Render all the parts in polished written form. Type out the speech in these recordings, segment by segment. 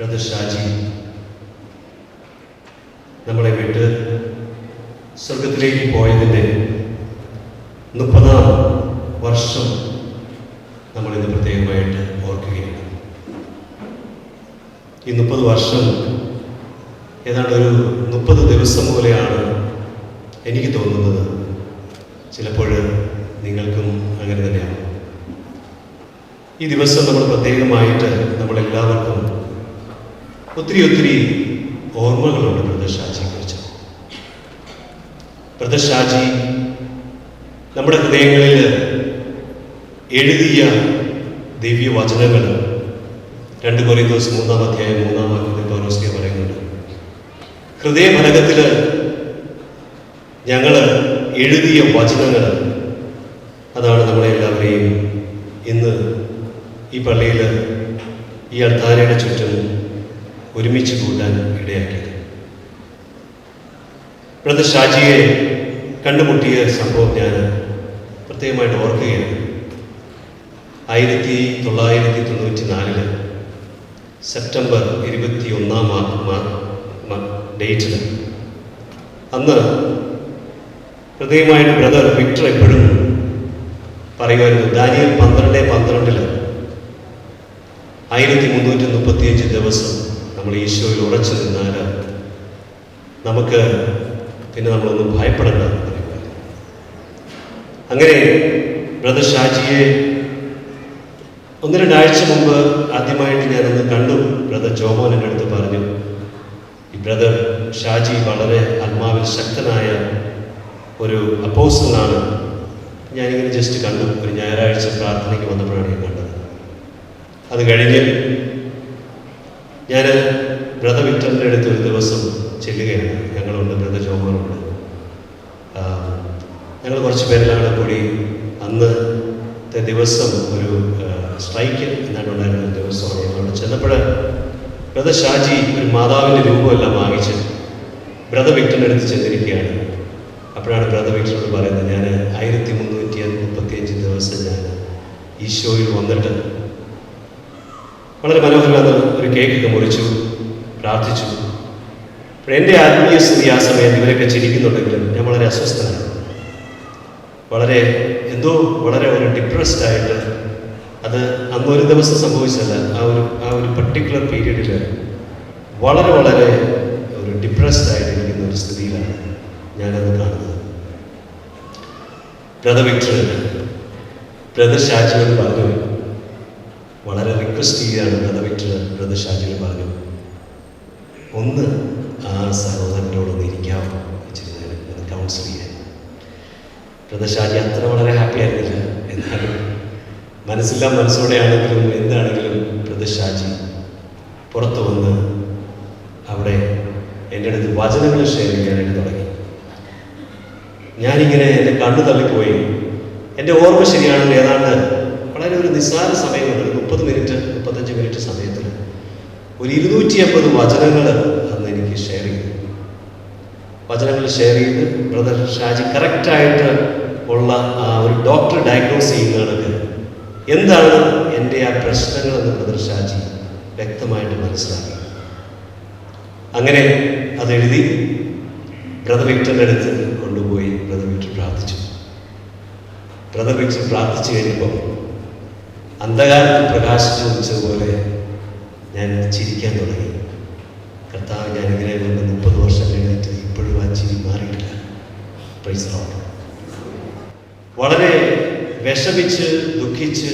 Brother Shaji നമ്മളെ വിട്ട് സ്വർഗത്തിലേക്ക് പോയതിൻ്റെ 30-ാം വർഷം നമ്മളിന്ന് പ്രത്യേകമായിട്ട് ഓർക്കുകയാണ്. ഈ 30 വർഷം ഏതാണ്ട് ഒരു 30 ദിവസം പോലെയാണ് എനിക്ക് തോന്നുന്നത്. ചിലപ്പോൾ നിങ്ങൾക്കും അങ്ങനെ തന്നെയാണ്. ഈ ദിവസം നമ്മൾ പ്രത്യേകമായിട്ട് നമ്മളെല്ലാവർക്കും ഒത്തിരി ഓർമ്മകളുണ്ട് ബ്രദർ ഷാജിയെക്കുറിച്ച്. ബ്രദർ ഷാജി നമ്മുടെ ഹൃദയങ്ങളിൽ എഴുതിയ ദിവ്യവചനങ്ങൾ 2 കൊരിന്തോസ് 3-ാം അധ്യായം 3-ാം വാക്യത്തിൽ പൗലോസ് പറയുന്നുണ്ട്, ഹൃദയഫലകത്തിൽ ഞങ്ങൾ എഴുതിയ വചനങ്ങൾ, അതാണ് നമ്മളെല്ലാവരെയും ഇന്ന് ഈ പള്ളിയിൽ ഈ അൾത്താരയുടെ ചുറ്റും ഒരുമിച്ച് കൂട്ടാൻ ഇടയാക്കിയത്. ബ്രദർ ഷാജിയെ കണ്ടുമുട്ടിയ സംഭവം ഞാൻ പ്രത്യേകമായിട്ട് ഓർക്കുകയാണ്. 1994 സെപ്റ്റംബർ 21-ാം ഡേറ്റിൽ അന്ന് പ്രത്യേകമായിട്ട് ബ്രദർ വിക്ടർ എപ്പോഴും പറയുമായിരുന്നു, ദാനിയേൽ 12:12 1335 ദിവസം നമ്മൾ ഈശോയിൽ ഉറച്ചു നിന്നാൽ നമുക്ക് പിന്നെ നമ്മളൊന്നും ഭയപ്പെടേണ്ട. അങ്ങനെ ബ്രദർ ഷാജിയെ 1-2 ആഴ്ച മുമ്പ് ആദ്യമായിട്ട് ഞാനൊന്ന് കണ്ടു. ബ്രദർ ജോമോൻ എൻ്റെ അടുത്ത് പറഞ്ഞു, ഈ ബ്രദർ ഷാജി വളരെ ആത്മാവിൽ ശക്തനായ ഒരു അപ്പോസ്റ്റലാണ്. ഞാനിങ്ങനെ ജസ്റ്റ് കണ്ടു. ഒരു ഞായറാഴ്ച പ്രാർത്ഥനയ്ക്ക് വന്നപ്പോഴാണ് ഞാൻ കണ്ടത്. അത് കഴിഞ്ഞ് ഞാൻ ബ്രദർ വിക്ടറിൻ്റെ അടുത്ത് ഒരു ദിവസം ചെല്ലുകയാണ്. ഞങ്ങളുണ്ട്, ബ്രദർ ജോമോനുണ്ട്, ഞങ്ങൾ കുറച്ച് പേരിലാണ് കൂടി. അന്നത്തെ ദിവസം ഒരു സ്ട്രൈക്ക് എന്നാണ്ടുണ്ടായിരുന്ന ഒരു ദിവസമാണ്. ഞങ്ങളവിടെ ചെന്നപ്പോൾ ബ്രദർ ഷാജി ഒരു മാതാവിൻ്റെ രൂപമെല്ലാം വാങ്ങിച്ച് ബ്രദർ വിക്ടറിൻ്റെ അടുത്ത് ചെന്നിരിക്കുകയാണ്. അപ്പോഴാണ് ബ്രദർ വിക്ടറോട് പറയുന്നത്, ഞാൻ 1335 ദിവസം ഞാൻ ഈശോയിൽ വന്നിട്ട് വളരെ മനോഹരമായ ഒരു കേക്കൊക്കെ മുറിച്ചു, പ്രാർത്ഥിച്ചു. അപ്പോൾ എൻ്റെ ആത്മീയ സ്ഥിതി ആ സമയത്ത് ഇവരൊക്കെ ചിരിക്കുന്നുണ്ടെങ്കിലും ഞാൻ വളരെ അസ്വസ്ഥനാണ്. വളരെ ഒരു ഡിപ്രസ്ഡ് ആയിട്ട്, അത് അന്നൊരു ദിവസം സംഭവിച്ചല്ല, ആ ഒരു പർട്ടിക്കുലർ പീരീഡിൽ വളരെ ഒരു ഡിപ്രസ്ഡ് ആയിട്ടിരിക്കുന്ന ഒരു സ്ഥിതിയിലാണ് ഞാനത് കാണുന്നത്. ബ്രദർ വിക്ടർ ബ്രദർ ഷാജിയോട് പറഞ്ഞു, വളരെ റിക്വസ്റ്റ് ചെയ്യുകയാണ് ബ്രദർ വിക്ടർ ബ്രദർ ഷാജിയോട് പറഞ്ഞു, ഒന്ന് ആ സഹോദരനോടൊന്ന് ഇരിക്കാമോ വെച്ചിട്ട് ഞാൻ കൗൺസിൽ ചെയ്യാൻ. ബ്രദർ ഷാജി അത്ര വളരെ ഹാപ്പി ആയിരുന്നില്ല. എന്നാലും മനസ്സോടെയാണെങ്കിലും എന്താണെങ്കിലും ബ്രദർ ഷാജി പുറത്തു വന്ന് അവിടെ എൻ്റെ അടുത്ത് വചനങ്ങൾ ഷെയർ ചെയ്യാനായിട്ട് തുടങ്ങി. ഞാനിങ്ങനെ എൻ്റെ കണ്ണു തള്ളിപ്പോയി. എൻ്റെ ഓർമ്മ ശരിയാണെങ്കിൽ ഏതാണ്ട് വളരെ ഒരു നിസ്സാര സമയമുണ്ട്, 30 മിനിറ്റ് 35 മിനിറ്റ് സമയത്തിൽ ഒരു 250 വചനങ്ങൾ അന്ന് എനിക്ക് ഷെയർ ചെയ്തു. വചനങ്ങൾ ഷെയർ ചെയ്ത് ബ്രദർ ഷാജി കറക്റ്റായിട്ട് ഉള്ള ആ ഒരു ഡോക്ടർ ഡയഗ്നോസ് ചെയ്യുന്നതാണ് എന്താണ് എൻ്റെ ആ പ്രശ്നങ്ങളെന്ന് ബ്രദർ ഷാജി വ്യക്തമായിട്ട് മനസ്സിലാക്കി. അങ്ങനെ അതെഴുതി ബ്രദർ വിക്ടറിൻ്റെ അടുത്ത് കൊണ്ടുപോയി ബ്രദർ വിക്ടർ പ്രാർത്ഥിച്ചു. ബ്രദർ വിക്ടർ പ്രാർത്ഥിച്ചു കഴിഞ്ഞപ്പോൾ അന്ധകാരത്തിൽ പ്രകാശിച്ചു വെച്ചതുപോലെ ഞാൻ ചിരിക്കാൻ തുടങ്ങി. കർത്താവ്, ഞാനിങ്ങനെ 30 വർഷം കഴിഞ്ഞിട്ട് ഇപ്പോഴും ആ ചിരി മാറിയിട്ടില്ല. Praise the Lord. വളരെ വിഷമിച്ച് ദുഃഖിച്ച്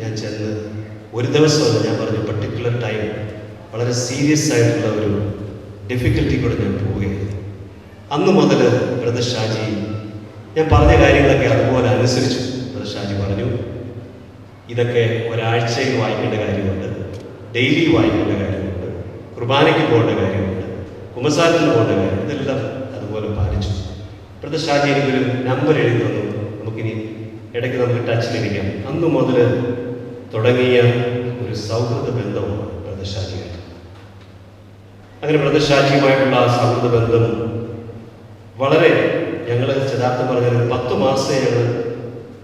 ഞാൻ ചെന്ന് ഒരു ദിവസമല്ല, ഞാൻ പറഞ്ഞു പർട്ടിക്കുലർ ടൈം വളരെ സീരിയസ് ആയിട്ടുള്ള ഒരു ഡിഫിക്കൽറ്റി കൂടെ ഞാൻ പോവുകയാണ്. അന്ന് മുതൽ ബ്രദർ ഷാജി ഞാൻ പറഞ്ഞ കാര്യങ്ങളൊക്കെ അതുപോലെ അനുസരിച്ചു. ബ്രദർ ഷാജി പറഞ്ഞു, ഇതൊക്കെ ഒരാഴ്ചയിൽ വായിക്കേണ്ട കാര്യമുണ്ട്, ഡെയിലി വായിക്കേണ്ട കാര്യമുണ്ട്, കുർബാനയ്ക്ക് പോകേണ്ട കാര്യമുണ്ട്, കുമ്പസാരത്തിന് പോകേണ്ട കാര്യം, ഇതെല്ലാം അതുപോലെ പാലിച്ചു. ബ്രദർ ഷാജി എനിക്കൊരു നമ്പർ എഴുതി തന്നു, നമുക്കിനി ഇടയ്ക്ക് നമുക്ക് ടച്ചിലിരിക്കാം. അന്ന് മുതൽ തുടങ്ങിയ ഒരു സൗഹൃദ ബന്ധമാണ് ബ്രദർ ഷാജിയായിട്ട്. അങ്ങനെ ബ്രദർ ഷാജിയുമായിട്ടുള്ള ആ സൗഹൃദ ബന്ധം വളരെ, ഞങ്ങൾ യഥാർത്ഥം പറഞ്ഞാൽ 10 മാസമേ ഞങ്ങൾ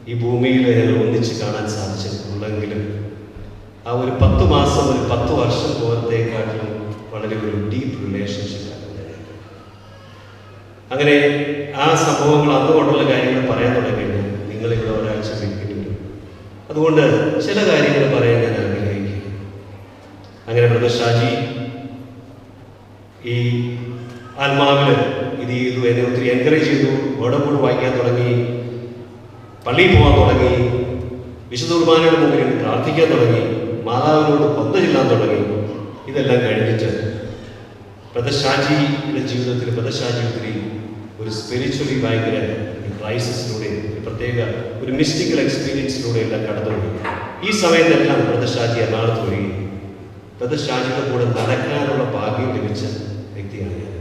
ഈ ഭൂമിയിൽ ഞങ്ങൾ ഒന്നിച്ച് കാണാൻ സാധിച്ചിട്ടുള്ളെങ്കിലും ആ ഒരു 10 മാസം ഒരു 10 വർഷം പോലത്തേക്കാട്ടിലും വളരെ ഒരു ഡീപ്പ് റിലേഷൻഷിപ്പ്. അങ്ങനെ ആ സംഭവങ്ങൾ അന്നുകൊണ്ടുള്ള കാര്യങ്ങൾ പറയാൻ തുടങ്ങിയിട്ട് നിങ്ങളിവിടെ ഒരാഴ്ച വെക്കേണ്ടി വരും. അതുകൊണ്ട് ചില കാര്യങ്ങൾ പറയാൻ ഞാൻ ആഗ്രഹിക്കും. അങ്ങനെ ബ്രദർ ഷാജി ഈ ആത്മാവിൽ ഇത് ചെയ്തു, എന്നെ ഒത്തിരി എൻകറേജ് ചെയ്തു. വേർഡ് കൂടെ വായിക്കാൻ തുടങ്ങി, പള്ളിയിൽ പോകാൻ തുടങ്ങി, വിശുദ്ധ കുർബാനയുടെ മുമ്പിൽ പ്രാർത്ഥിക്കാൻ തുടങ്ങി, മാതാവിനോട് കൊന്ത ചെല്ലാൻ തുടങ്ങി. ഇതെല്ലാം കഴിഞ്ഞിട്ട് ബ്രദർ ഷാജിയുടെ ജീവിതത്തിൽ ബ്രദർ ഷാജി ഒത്തിരി ഒരു സ്പിരിച്വലി ഭയങ്കര ഒരു ക്രൈസിസിലൂടെ, ഒരു പ്രത്യേക ഒരു മിസ്റ്റിക്കൽ എക്സ്പീരിയൻസിലൂടെ എല്ലാം കടന്നുപോയി. ഈ സമയത്തെല്ലാം ബ്രദർ ഷാജി എറണാകുളത്ത് വരികയും ബ്രദർ ഷാജിയുടെ കൂടെ നടക്കാനുള്ള ഭാഗ്യം ലഭിച്ച വ്യക്തിയാണ് ഞാൻ.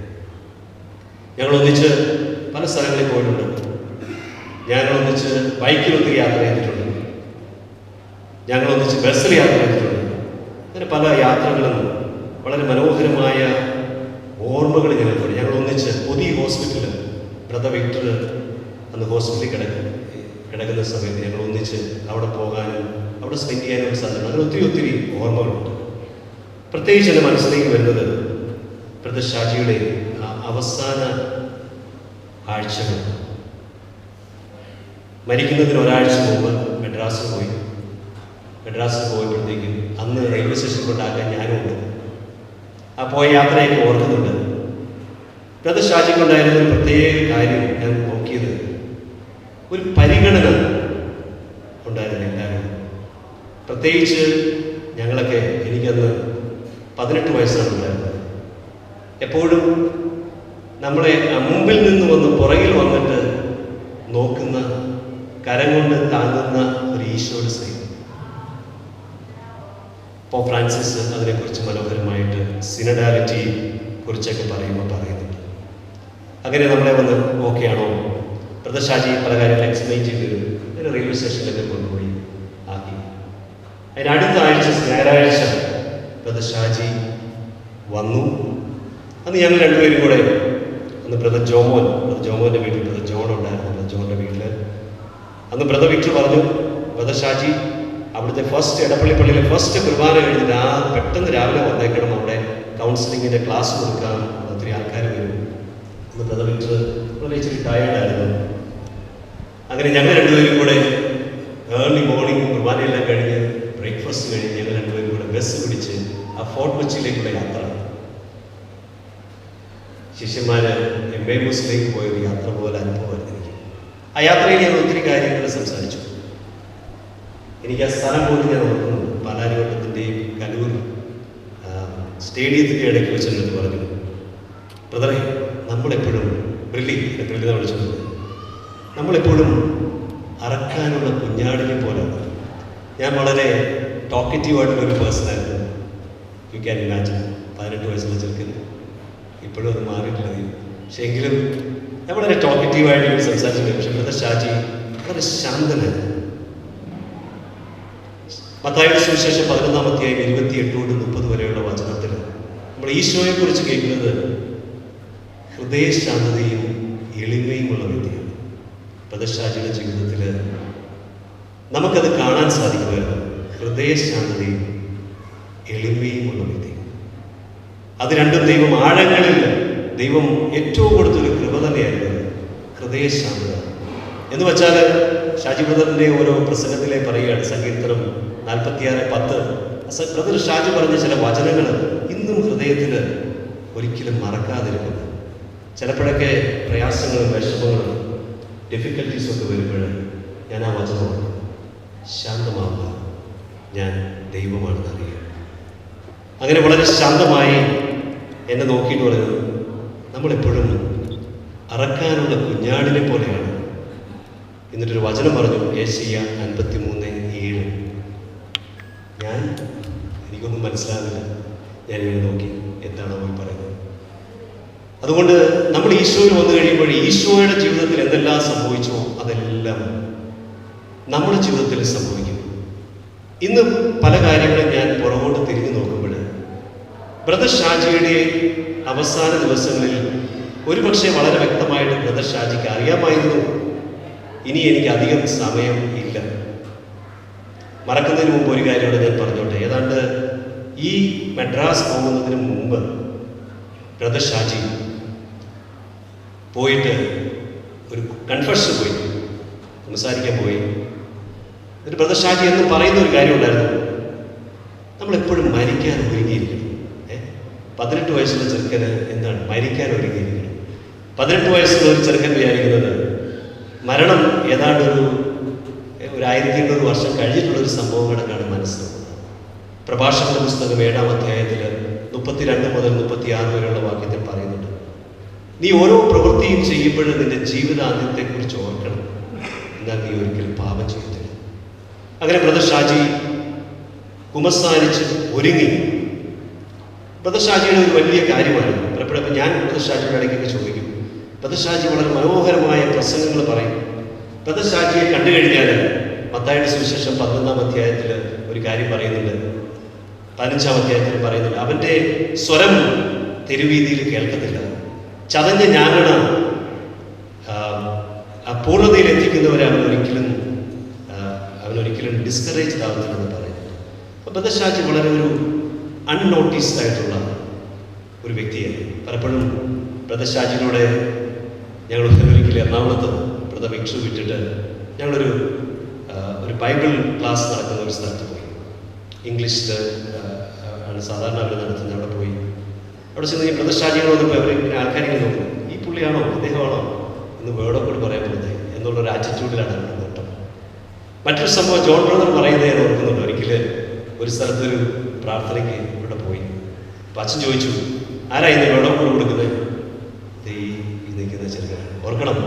ഞങ്ങൾ ഒന്നിച്ച് പല സ്ഥലങ്ങളിൽ പോയിട്ടുണ്ട്. ഞങ്ങൾ ഒന്നിച്ച് ബൈക്കിൽ ഒത്തിരി യാത്ര ചെയ്തിട്ടുണ്ട്. ഞങ്ങൾ ഒന്നിച്ച് ബസ്സിൽ യാത്ര ചെയ്തിട്ടുണ്ട്. അങ്ങനെ പല യാത്രകളും വളരെ മനോഹരമായ ഓർമ്മകൾ ഞങ്ങൾക്കുണ്ട്. ഞങ്ങൾ ഒന്നിച്ച് പുതിയ ഹോസ്പിറ്റലിൽ ബ്രദർ വിക്ടർ അന്ന് ഹോസ്പിറ്റലിൽ കിടക്കുന്ന സമയത്ത് ഞങ്ങൾ ഒന്നിച്ച് അവിടെ പോകാനും അവിടെ സ്പെൻഡ് ചെയ്യാനും സാധിക്കും. അങ്ങനെ ഒത്തിരി ഒത്തിരി ഓർമ്മകളുണ്ട്. പ്രത്യേകിച്ച് എൻ്റെ മനസ്സിലേക്ക് വരുന്നത് ബ്രദർ ഷാജിയുടെ അവസാന ആഴ്ചകൾ. മരിക്കുന്നതിന് ഒരാഴ്ച മുമ്പ് മെഡ്രാസിൽ പോയപ്പോഴത്തേക്കും അന്ന് റെയിൽവേ സ്റ്റേഷൻ കൊണ്ടാക്കാൻ ഞാനുണ്ട്. ആ പോയ യാത്രയൊക്കെ ഓർക്കുന്നുണ്ട്. ബ്രദർ ഷാജിക്കുണ്ടായിരുന്ന ഒരു പ്രത്യേക കാര്യം ഞാൻ നോക്കിയത്, ഒരു പരിഗണന ഉണ്ടായിരുന്നു എല്ലാവരും. പ്രത്യേകിച്ച് ഞങ്ങളൊക്കെ, എനിക്കന്ന് 18 വയസ്സാണ് ഉണ്ടായിരുന്നത്. എപ്പോഴും നമ്മളെ മുമ്പിൽ നിന്ന് വന്ന് പുറകിൽ വന്നിട്ട് നോക്കുന്ന, കരം കൊണ്ട് താങ്ങുന്ന ഒരു ഈശോയുടെ സ്നേഹം. പോപ്പ് ഫ്രാൻസിസ് അതിനെക്കുറിച്ച് മനോഹരമായിട്ട് സിനഡാലിറ്റി കുറിച്ചൊക്കെ പറയുന്നുണ്ട്. അങ്ങനെ നമ്മളെ വന്ന് ഓക്കെ ആണോ, ബ്രദർ ഷാജി പല കാര്യങ്ങൾ എക്സ്പ്ലെയിൻ ചെയ്ത് തരും. അങ്ങനെ റെയിൽവേ സ്റ്റേഷനിലൊക്കെ കൊണ്ടുപോയി ആക്കി. അതിന് അടുത്ത ആഴ്ച ഞായറാഴ്ച ബ്രദർ ഷാജി വന്നു. അന്ന് ഞങ്ങൾ രണ്ടുപേരും കൂടെ, അന്ന് ബ്രദർ ജോമോൻ്റെ വീട്ടിൽ ബ്രദർ ജോൺ ഉണ്ടായിരുന്നു. ബ്രദർ ജോണിൻ്റെ വീട്ടിൽ അന്ന് ബ്രദർ വിക്ടർ പറഞ്ഞു, ബ്രദർ ഷാജി അവിടുത്തെ എടപ്പള്ളി പള്ളിയിലെ ഫസ്റ്റ് കുർബാന കഴിഞ്ഞിട്ട് പെട്ടെന്ന് രാവിലെ വന്നേക്കണം, അവിടെ കൗൺസിലിങ്ങിൻ്റെ ക്ലാസ് കൊടുക്കാൻ ഒത്തിരി ആൾക്കാർ വരും. അന്ന് ബ്രദർ വിക്ടർ വളരെ ഇച്ചിരി ടയേർഡായിരുന്നു. അങ്ങനെ ഞങ്ങൾ രണ്ടുപേരും കൂടെ ഏർലി മോർണിംഗ് കുർബാനയെല്ലാം കഴിഞ്ഞ് ബ്രേക്ക്ഫാസ്റ്റ് കഴിഞ്ഞ് ഞങ്ങൾ രണ്ടുപേരും കൂടെ ബസ് പിടിച്ച് ആ ഫോർട്ട് കൊച്ചിയിലേക്കുള്ള യാത്ര, ശിഷ്യന്മാർ എംബേബൂസിലേക്ക് പോയൊരു യാത്ര പോലെ അനുഭവമായിരുന്നു എനിക്ക്. ആ യാത്രയിൽ ഞാൻ ഒത്തിരി കാര്യങ്ങൾ സംസാരിച്ചു. എനിക്ക് ആ സ്ഥലം പോലും ഞാൻ ഓർക്കുന്നു. പാലാരിവട്ടത്തിൻ്റെയും കലൂർ സ്റ്റേഡിയത്തിൻ്റെ ഇടയ്ക്ക് വെച്ചെന്ന് പറഞ്ഞു, ബ്രദറെ നമ്മളെപ്പോഴും ബ്രില്ലി വിളിച്ചത്, നമ്മളെപ്പോഴും അറക്കാനുള്ള കുഞ്ഞാടിനെ പോലെയാണ്. ഞാൻ വളരെ ടോക്കറ്റീവായിട്ടുള്ളൊരു പേഴ്സണായിരുന്നു. യു ക്യാൻ ഇമാജിൻ, 18 വയസ്സുള്ള ചെറുക്കൻ. ഇപ്പോഴും അത് മാറിയിട്ടില്ല. പക്ഷെ എങ്കിലും ഞാൻ വളരെ ടോക്കറ്റീവായിട്ട് സംസാരിച്ചു. പക്ഷെ ബ്രദർ ഷാജി വളരെ ശാന്തനായിരുന്നു. മത്തായിയുടെ സുവിശേഷം 11-ാം അധ്യായം 28 തൊട്ട് 30 വരെയുള്ള വചനത്തിൽ നമ്മൾ ഈശോയെക്കുറിച്ച് കേൾക്കുന്നത് ഹൃദയശാന്തതയും എളിമയുമുള്ള വ്യക്തിയാണ്. ബ്രദർ ഷാജിയുടെ ജീവിതത്തിൽ നമുക്കത് കാണാൻ സാധിക്കുമായിരുന്നു. ഹൃദയശാന്തതയും എളിമയുമുള്ള വ്യക്തി. അത് രണ്ടും ദൈവം ആഴങ്ങളിൽ ദൈവം ഏറ്റവും കൊടുത്തൊരു കൃപ തന്നെയായിരുന്നു ഹൃദയശാന്തത എന്ന് വെച്ചാൽ. ഷാജി ബ്രദറിൻ്റെ ഓരോ പ്രസംഗത്തിലെ പറയുകയാണ്, സങ്കീർത്തനം 46:10. ബ്രദർ ഷാജി പറഞ്ഞ ചില വചനങ്ങൾ ഇന്നും ഹൃദയത്തിൽ ഒരിക്കലും മറക്കാതിരിക്കുന്നു. ചിലപ്പോഴൊക്കെ പ്രയാസങ്ങളും വിഷമങ്ങളും ഡിഫിക്കൽട്ടീസും ഒക്കെ വരുമ്പോൾ ഞാൻ ആ വചനമാണ്, ശാന്തമാവുക, ഞാൻ ദൈവമാണെന്ന് അറിയുക. അങ്ങനെ വളരെ ശാന്തമായി എന്നെ നോക്കിയിട്ട് പറയുന്നത്, നമ്മളെപ്പോഴും അറക്കാനുള്ള കുഞ്ഞാടിനെ പോലെയാണ്. എന്നിട്ടൊരു വചനം പറഞ്ഞു, യേശയ്യ 53:7. എനിക്കൊന്നും മനസ്സിലാകുന്നില്ല. ഞാനിങ്ങനെ നോക്കി, എന്താണോ അവൻ പറയുന്നത്. അതുകൊണ്ട് നമ്മൾ ഈശോയിൽ വന്നു കഴിയുമ്പോൾ ഈശോയുടെ ജീവിതത്തിൽ എന്തെല്ലാം സംഭവിച്ചോ അതെല്ലാം നമ്മുടെ ജീവിതത്തിൽ സംഭവിക്കും. ഇന്ന് പല കാര്യങ്ങളും ഞാൻ പുറകോട്ട് തിരിഞ്ഞു നോക്കുമ്പോൾ ബ്രദർ ഷാജിയുടെ അവസാന ദിവസങ്ങളിൽ ഒരുപക്ഷെ വളരെ വ്യക്തമായിട്ട് ബ്രദർ ഷാജിക്ക് അറിയാമായിരുന്നു, ഇനി എനിക്ക് അധികം സമയം ഇല്ല. മറക്കുന്നതിന് മുമ്പ് ഒരു കാര്യമാണ് ഞാൻ പറഞ്ഞോട്ടെ. ഏതാണ്ട് ഈ മദ്രാസ് പോകുന്നതിന് മുമ്പ് ബ്രദർ ഷാജി പോയിട്ട് ഒരു കൺഫെഷൻ പോയി, സംസാരിക്കാൻ പോയി. എന്നിട്ട് ബ്രദർ ഷാജി എന്ന് പറയുന്ന ഒരു കാര്യം ഉണ്ടായിരുന്നു, നമ്മളെപ്പോഴും മരിക്കാൻ ഒരുങ്ങിയിരിക്കണം. 18 വയസ്സുള്ള ചെറുക്കന് എന്താണ് മരിക്കാൻ ഒരുങ്ങിയിരിക്കണം? 18 വയസ്സുള്ള ഒരു ചെറുക്കൻ വിചാരിക്കുന്നത് മരണം ഏതാണ്ട് ഒരു 1800 വർഷം കഴിഞ്ഞിട്ടുള്ളൊരു സംഭവം കണക്കാണ് മനസ്സിലാക്കുന്നത്. പ്രഭാഷണ പുസ്തകം 7-ാം അധ്യായത്തിൽ 32 മുതൽ 36 വരെയുള്ള വാക്യത്തിൽ പറയുന്നുണ്ട്, നീ ഓരോ പ്രവൃത്തിയും ചെയ്യുമ്പോഴും നിന്റെ ജീവിതാന്ത്യത്തെക്കുറിച്ച് ഓർക്കണം, എന്നാൽ നീ ഒരിക്കലും പാപം ചെയ്യത്തില്ല. അങ്ങനെ ബ്രദർ ഷാജി കുമ്പസാരിച്ച് ഒരുങ്ങി. ബ്രദർ ഷാജിയുടെ ഒരു വലിയ കാര്യമാണ്. പലപ്പോഴും ഞാൻ ബ്രദർ ഷാജിയുടെ ഇടയ്ക്കൊക്കെ ചോദിക്കും. ബ്രദർ ഷാജി വളരെ മനോഹരമായ പ്രസംഗങ്ങൾ പറയും. ബ്രദർ ഷാജിയെ കണ്ടു കഴിഞ്ഞാൽ മത്തായിയുടെ സുവിശേഷം 11-ാം അധ്യായത്തിൽ ഒരു കാര്യം പറയുന്നുണ്ട്, 15-ാം അധ്യായത്തിൽ പറയുന്നുണ്ട്, അവൻ്റെ സ്വരം തെരുവീതിയിൽ കേൾക്കത്തില്ല, ചതഞ്ഞ ഞാനണ പൂർണ്ണതയിൽ എത്തിക്കുന്നവരെ അവനൊരിക്കലും ഡിസ്കറേജ്ഡ് ആവുന്നില്ലെന്ന് പറയുന്നത്. അപ്പോൾ ബ്രദർ ഷാജി വളരെ ഒരു അൺനോട്ടീസ്ഡ് ആയിട്ടുള്ള ഒരു വ്യക്തിയാണ്. പലപ്പോഴും ബ്രദർ ഷാജിയിലൂടെ ഞങ്ങൾ ഒരിക്കലും എറണാകുളത്ത് ബ്രദർ വിക്ഷു വിട്ടിട്ട് ഞങ്ങളൊരു ബൈബിൾ ക്ലാസ് നടക്കുന്ന ഒരു സ്ഥലത്ത് പോയി. ഇംഗ്ലീഷിൽ ആണ് സാധാരണ അവർ നടത്തുന്നത്. അവിടെ പോയി അവിടെ ചെന്ന് ഈ ബ്രദർ ഷാജികൾ വന്നപ്പോൾ അവർ ഇങ്ങനെ ആൾക്കാരിങ്ങനെ നോക്കും, ഈ പുള്ളിയാണോ അദ്ദേഹമാണോ എന്ന് വേർഡോ കൂടി പറയാൻ പോകുന്നത് എന്നുള്ളൊരു ആറ്റിറ്റ്യൂഡിലാണ് അവർ നോട്ടം. മറ്റൊരു സംഭവം ജോൺ ബ്രദർ പറയുന്നത് ഞാൻ ഓർക്കുന്നുണ്ട്. ഒരിക്കൽ ഒരു സ്ഥലത്തൊരു പ്രാർത്ഥനയ്ക്ക് ഇവിടെ പോയി. അപ്പം അച്ഛൻ ചോദിച്ചു, ആരാ ഇന്ന് വേർഡോ കൂടി കൊടുക്കുന്നത്? ഈ നിൽക്കുന്ന ചെറുക്കനാണ്. ഓർക്കണം,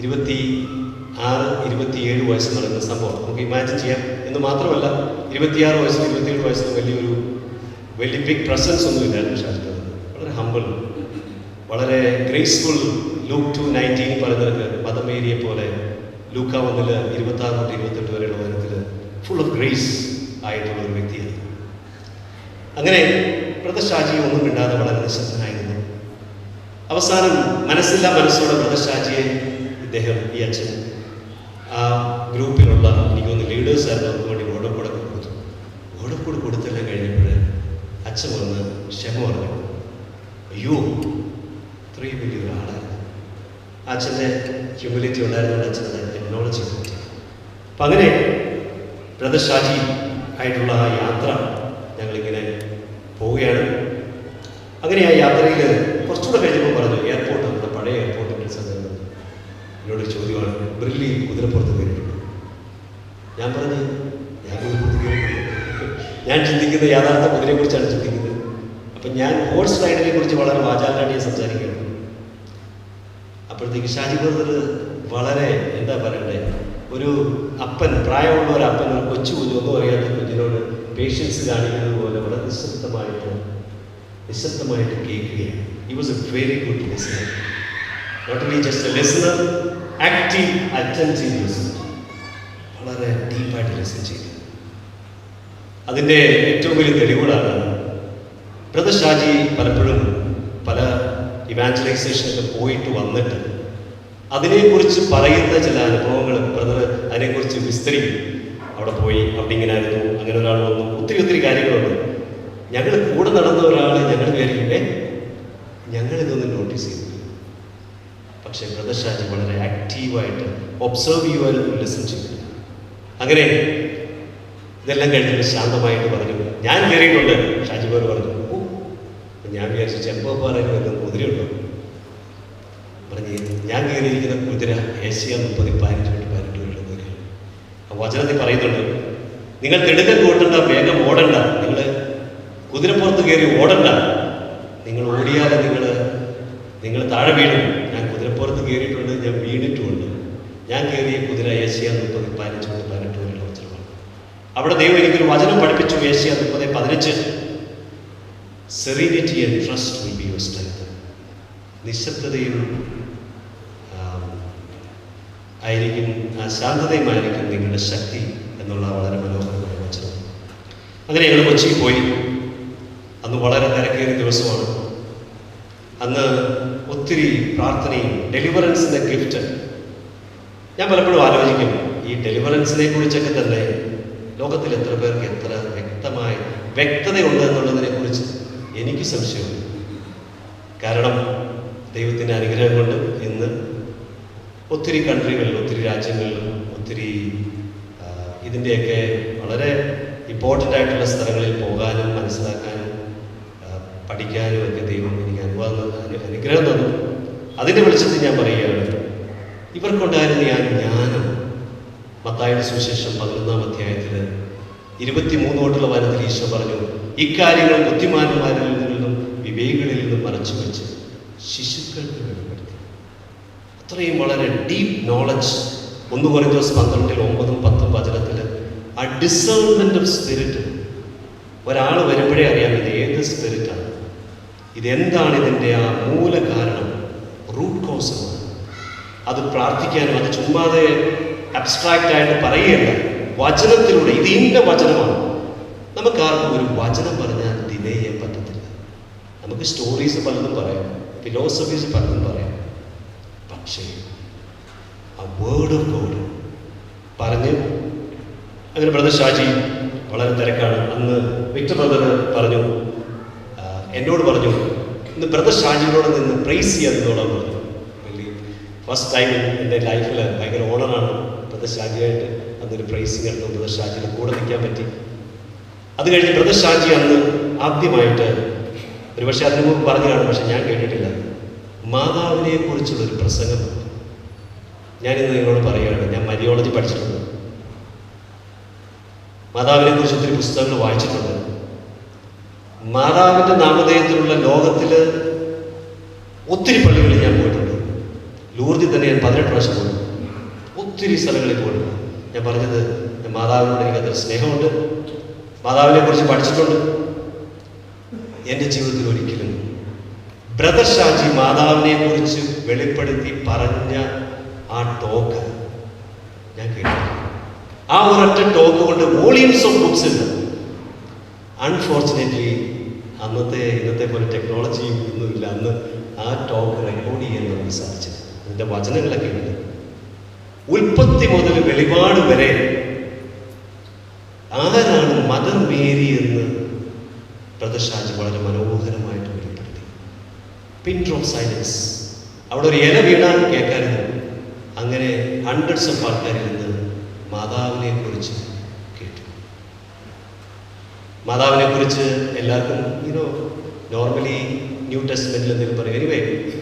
26-27 വയസ്സ് നടക്കുന്ന സംഭവം നമുക്ക് ഇമാജിൻ ചെയ്യാം. എന്ന് മാത്രമല്ല 26 വയസ്സിൽ 27 വയസ്സിൽ വലിയ ബിഗ് പ്രസൻസ് ഒന്നുമില്ലായിരുന്നു ഷാജിക്ക്. വളരെ ഹമ്പിൾ, വളരെ ഗ്രേസ്ഫുൾ. ലൂക്ക് 2:19 പറയുന്നവർക്ക് മദമേരിയെ പോലെ ലൂക്ക 1 26-28 വരെയുള്ള വചനത്തിൽ ഫുൾ ഓഫ് ഗ്രേസ് ആയിട്ടുള്ള ഒരു വ്യക്തിയാണ്. അങ്ങനെ ബ്രദർ ഷാജി ഒന്നും മിണ്ടാതെ വളരെ നിശബ്ദനായിരുന്നു. അവസാനം മനസ്സില്ലാ മനസ്സോടെ ബ്രദർ ഷാജിയെ ഇദ്ദേഹം ഈ അച്ഛൻ ആ ഗ്രൂപ്പിലുള്ള എനിക്കൊന്ന് ലീഡേഴ്സ് ആയിരുന്നു അവർക്ക് വേണ്ടി ഓടക്കൂടൊക്കെ കൊടുത്തു. ഓടക്കൂട് കൊടുത്തെല്ലാം കഴിഞ്ഞപ്പോൾ അച്ഛൻ വന്ന് ക്ഷമ പറഞ്ഞു. അയ്യോ, ഇത്രയും വലിയൊരാളായിരുന്നു. അച്ഛൻ്റെ ഹ്യൂമിലിറ്റി ഉണ്ടായിരുന്നുകൊണ്ട് അച്ഛനെ എക്നോളജ് ചെയ്തു. അപ്പം അങ്ങനെ ബ്രദർ ഷാജി ആയിട്ടുള്ള ആ യാത്ര ഞങ്ങളിങ്ങനെ പോവുകയാണ്. അങ്ങനെ ആ യാത്രയിൽ കുറച്ചുകൂടെ കഴിഞ്ഞപ്പോൾ പറഞ്ഞു, എയർപോർട്ട്, നമ്മുടെ പഴയ എയർപോർട്ടിൻ്റെ സ്ഥലത്ത് എന്നോടൊരു ചോദ്യമാണ്, ബ്രില്ലി കുതിരപ്പുറത്ത് കയറിയിട്ടുണ്ട്? ഞാൻ പറഞ്ഞു, ഞാൻ കുതിരപ്പുറത്ത് കയറിയിട്ടുണ്ട്. ഞാൻ ചിന്തിക്കുന്ന യാഥാർത്ഥ കുതിരയെക്കുറിച്ചാണ് ചിന്തിക്കുന്നത്. അപ്പം ഞാൻ ഹോഴ്സ് റൈഡിനെ കുറിച്ച് വളരെ വാചാലാണ്ടിയെ സംസാരിക്കുകയാണ്. അപ്പോഴത്തേക്ക് ഷാജി ബ്രദർ വളരെ എന്താ പറയണ്ടേ, ഒരു അപ്പൻ, പ്രായമുള്ള ഒരു അപ്പൻ ഒരു കൊച്ചു കുഞ്ഞു ഒന്നും അറിയാത്ത കുഞ്ഞിനോട് പേഷ്യൻസ് കാണിക്കുന്നത് പോലെ വളരെ നിശബ്ദമായിട്ട് കേൾക്കുകയാണ്. He was a very good listener. Not only just a listener, active attentive listener. വളരെ ഡീപ്പായിട്ട് ലിസൺ ചെയ്തു. അതിൻ്റെ ഏറ്റവും വലിയ തെളിവുകളാണ് ബ്രദർ ഷാജി പലപ്പോഴും പല ഇവാഞ്ചലൈസേഷനൊക്കെ പോയിട്ട് വന്നിട്ട് അതിനെക്കുറിച്ച് പറയുന്ന ചില അനുഭവങ്ങൾ ബ്രദർ അതിനെക്കുറിച്ച് വിസ്തരിക്കും. അവിടെ പോയി, അവിടെ ഇങ്ങനെ ആയിരുന്നു, അങ്ങനെ ഒരാൾ വന്നു, ഒത്തിരി കാര്യങ്ങളുണ്ട്. ഞങ്ങൾ കൂടെ നടന്ന ഒരാൾ ഞങ്ങൾ വിചാരിക്കട്ടെ ഞങ്ങളിതൊന്നും നോട്ടീസ് ചെയ്തു. പക്ഷേ ബ്രദർ ഷാജി വളരെ ആക്റ്റീവായിട്ട് ഒബ്സർവ് ചെയ്യുവാനും ലിസൺ ചെയ്തു. അങ്ങനെ ഇതെല്ലാം കഴിഞ്ഞിട്ട് ശാന്തമായിട്ട് പറഞ്ഞു, ഞാൻ കയറിയിട്ടുണ്ട്. ഷാജി പേർ പറഞ്ഞു, ഓ, ഞാൻ വിചാരിച്ചു ചെമ്പപ്പാറയിൽ വല്ല കുതിരയുണ്ടോ? പറഞ്ഞ് ഞാൻ കയറിയിരിക്കുന്ന കുതിര ഏഷ്യ 30-15 കുതിരയാണ്. ആ വചനത്തിൽ പറയുന്നുണ്ട്, നിങ്ങൾ തിടുക്കം കൂട്ടണ്ട, വേഗം ഓടണ്ട, നിങ്ങൾ കുതിരപ്പുറത്ത് കയറി ഓടണ്ട. നിങ്ങൾ ഓടിയാൽ നിങ്ങൾ താഴെ വീഴും. ഞാൻ കുതിരപ്പുറത്ത് കയറിയിട്ടുണ്ട്, ഞാൻ വീണിട്ടുമുണ്ട്. ഞാൻ കയറിയ കുതിര ഏഷ്യ 30-15 വരെയുള്ള വചനമാണ്. അവിടെ ദൈവം എനിക്കൊരു വചനം പഠിപ്പിച്ചു. Isaiah 30:15, serenity and trust will be your strength. നിശബ്ദതയും ആയിരിക്കും, ശാന്തതയുമായിരിക്കും നിങ്ങളുടെ ശക്തി എന്നുള്ള വളരെ മനോഹരമായ വചനം. അങ്ങനെ ഞങ്ങൾ കൊച്ചിയിൽ പോയി. അന്ന് വളരെ തിരക്കേറിയ ദിവസമാണ്. അന്ന് ഒത്തിരി പ്രാർത്ഥനയും ഡെലിവറൻസിൻ്റെ ഗിഫ്റ്റ്. ഞാൻ പലപ്പോഴും ആലോചിക്കും, ഈ ഡെലിവറൻസിനെ കുറിച്ചൊക്കെ തന്നെ ലോകത്തിൽ എത്ര പേർക്ക് എത്ര വ്യക്തതയുണ്ട് എന്നുള്ളതിനെ കുറിച്ച് എനിക്ക് സംശയമുണ്ട്. കാരണം ദൈവത്തിൻ്റെ അനുഗ്രഹം കൊണ്ട് ഇന്ന് ഒത്തിരി കൺട്രികളിലും ഒത്തിരി രാജ്യങ്ങളിലും ഒത്തിരി ഇതിൻ്റെയൊക്കെ വളരെ ഇമ്പോർട്ടൻ്റ് ആയിട്ടുള്ള സ്ഥലങ്ങളിൽ പോകാനും മനസ്സിലാക്കാനും പഠിക്കാനും ഒക്കെ ദൈവം എനിക്ക് അനുഗ്രഹം തന്നു. അതിൻ്റെ വെളിച്ചത്തിൽ ഞാൻ പറയുകയാണ്, ഇവർക്കുണ്ടായിരുന്ന ആ ജ്ഞാനം മത്തായിയുടെ സുവിശേഷം 11-ാം അധ്യായത്തിൽ 23 തൊട്ടുള്ള വചനത്തിൽ ഈശോ പറഞ്ഞു, ഇക്കാര്യങ്ങൾ ബുദ്ധിമാന്മാരിൽ നിന്നും വിവേകികളിൽ നിന്നും മറച്ചു വെച്ച് ശിശുക്കൾക്ക് വെളിപ്പെടുത്തി. അത്രയും വളരെ ഡീപ്പ് നോളജ്. 1 കൊരിന്ത്യർ 12-9-10 വചനത്തിൽ ആ ഡിസേൺമെന്റ് ഓഫ് സ്പിരിറ്റ് ഒരാൾ വരുമ്പോഴേ അറിയാം ഇത് ഏത് സ്പിരിറ്റാണ്, ഇതെന്താണ്, ഇതിൻ്റെ ആ മൂല കാരണം, റൂട്ട് കോസമാണ്. അത് പ്രാർത്ഥിക്കാനും അത് ചുമ്മാതെ അബ്സ്ട്രാക്റ്റ് ആയിട്ട് പറയുകയല്ല, വചനത്തിലൂടെ ഇത് ഇന്ന വചനമാണ്. നമുക്കാർക്കും ഒരു വചനം പറഞ്ഞാൽ ഡിലേ ചെയ്യാൻ പറ്റത്തില്ല. നമുക്ക് സ്റ്റോറീസ് പലതും പറയാം, ഫിലോസഫീസ് പലതും പറയാം, പക്ഷേ ആ വേർഡ് ഓഫ് ഗോഡ് പറഞ്ഞ് അങ്ങനെ ബ്രദർ ഷാജി വളരെ തിരക്കാണ്. അന്ന് വിക്ടർ ബ്രദർ പറഞ്ഞു, എന്നോട് പറഞ്ഞു, ഇന്ന് ബ്രദർ ഷാജിയോട് നിന്ന് പ്രൈസ് ചെയ്യാമെന്നോടാ പറഞ്ഞു. ഫസ്റ്റ് ടൈം എൻ്റെ ലൈഫിൽ ഭയങ്കര ഓണറാണ് ബ്രദർ ഷാജിയായിട്ട് അന്നൊരു പ്രൈസിങ് എടുത്തു. ബ്രദർ ഷാജിയുടെ കൂടെ നിൽക്കാൻ പറ്റി. അത് കഴിഞ്ഞ് ബ്രദർ ഷാജി അന്ന് ആദ്യമായിട്ട്, ഒരു പക്ഷേ അതിന് മുമ്പ് പറഞ്ഞു കാണും, പക്ഷെ ഞാൻ കേട്ടിട്ടില്ല, മാതാവിനെ കുറിച്ചുള്ളൊരു പ്രസംഗം. ഞാനിന്ന് നിങ്ങളോട് പറയുകയാണ്, ഞാൻ മരിയോളജി പഠിച്ചിട്ടുണ്ട്, മാതാവിനെ കുറിച്ച് ഒത്തിരി പുസ്തകങ്ങൾ വായിച്ചിട്ടുണ്ട്. മാതാവിൻ്റെ നാമധേയത്തിലുള്ള ലോകത്തിൽ ഒത്തിരി പള്ളികളിൽ ഞാൻ പോയിട്ടുണ്ട്. ലൂർദിൽ തന്നെ ഞാൻ 18 പ്രാവശ്യം പോയി, ഒത്തിരി സ്ഥലങ്ങളിൽ പോയിട്ടുണ്ട്. ഞാൻ പറഞ്ഞത് മാതാവിനോട് എനിക്ക് അത്ര സ്നേഹമുണ്ട്, മാതാവിനെ കുറിച്ച് പഠിച്ചിട്ടുണ്ട്. എൻ്റെ ജീവിതത്തിൽ ഒരിക്കലും ബ്രദർ ഷാജി മാതാവിനെ കുറിച്ച് വെളിപ്പെടുത്തി പറഞ്ഞ ആ ടോക്ക് ഞാൻ കേട്ടില്ല. ആ ഒരൊറ്റ ടോക്ക് കൊണ്ട് വോളിയൂംസ് ഓഫ് ബുക്സ് ഉണ്ട്. അൺഫോർച്ചുനേറ്റ്ലി ഇന്നത്തെ പോലെ ടെക്നോളജിയും ഒന്നുമില്ല. അന്ന് ആ ടോക്ക് റെക്കോർഡ് ചെയ്യാൻ നമുക്ക് സാധിച്ചില്ല. അതിൻ്റെ വചനങ്ങളൊക്കെ ഉണ്ട്. ഉൽപ്പത്തി മുതൽ വെളിപാട് വരെ ആരാണ് മദർ മേരി എന്ന് ബ്രദർ ഷാജി വളരെ മനോഹരമായിട്ട് വെളിപ്പെടുത്തി. പിൻ ഡ്രോപ്പ് സൈലൻസ്. അവിടെ ഒരു ഇല വീണാൽ കേൾക്കാറുണ്ട്. അങ്ങനെ ഹൺഡ്രഡ്സ് ഓഫ് ആൾക്കാരിൽ നിന്ന് മാതാവിനെ കുറിച്ച് കേട്ടു. മാതാവിനെ കുറിച്ച് എല്ലാവർക്കും നോർമലി ന്യൂ ടെസ്റ്റ്മെന്റിൽ എന്തെങ്കിലും പറയും. എനിവേ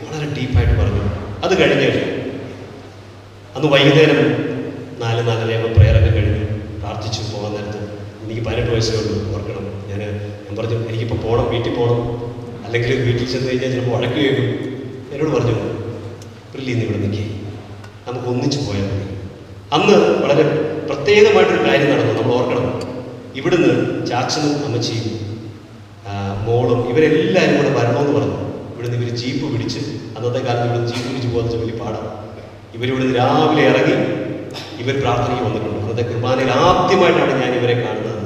വളരെ ഡീപ്പായിട്ട് പറഞ്ഞു. അത് കഴിഞ്ഞ് അന്ന് വൈകുന്നേരം 4-4:30 പ്രയറൊക്കെ കഴിഞ്ഞു പ്രാർത്ഥിച്ചു പോകാൻ നേരത്ത് എനിക്ക് 18 വയസ്സേ ഉള്ളൂ. ഓർക്കണം, ഞാൻ പറഞ്ഞു എനിക്കിപ്പോൾ പോകണം, വീട്ടിൽ പോകണം, അല്ലെങ്കിൽ വീട്ടിൽ ചെന്ന് കഴിഞ്ഞാൽ ചിലപ്പോൾ വഴക്ക് കേൾക്കും. എന്നോട് പറഞ്ഞു, പ്രില്ലി ഇവിടെ നിൽക്കി, നമുക്ക് ഒന്നിച്ച് പോയാൽ മതി. അന്ന് വളരെ പ്രത്യേകമായിട്ടൊരു കാര്യം നടന്നു. നമ്മൾ ഓർക്കണം, ഇവിടുന്ന് ചാച്ചനും അമ്മച്ചിയും മോളും ഇവരെല്ലാവരും കൂടെ വരണമെന്ന് പറഞ്ഞു. ഇവിടുന്ന് ഇവർ ജീപ്പ് പിടിച്ച്, അന്നത്തെ കാലത്ത് ഇവിടുന്ന് ജീപ്പ് പിടിച്ച് പോകുന്ന വലിയ പാടാണ്. ഇവരിവിടുന്ന് രാവിലെ ഇറങ്ങി ഇവർ പ്രാർത്ഥനയ്ക്ക് വന്നിട്ടുണ്ട്. അന്നത്തെ കുർബാനയിൽ ആദ്യമായിട്ടാണ് ഞാൻ ഇവരെ കാണുന്നത്.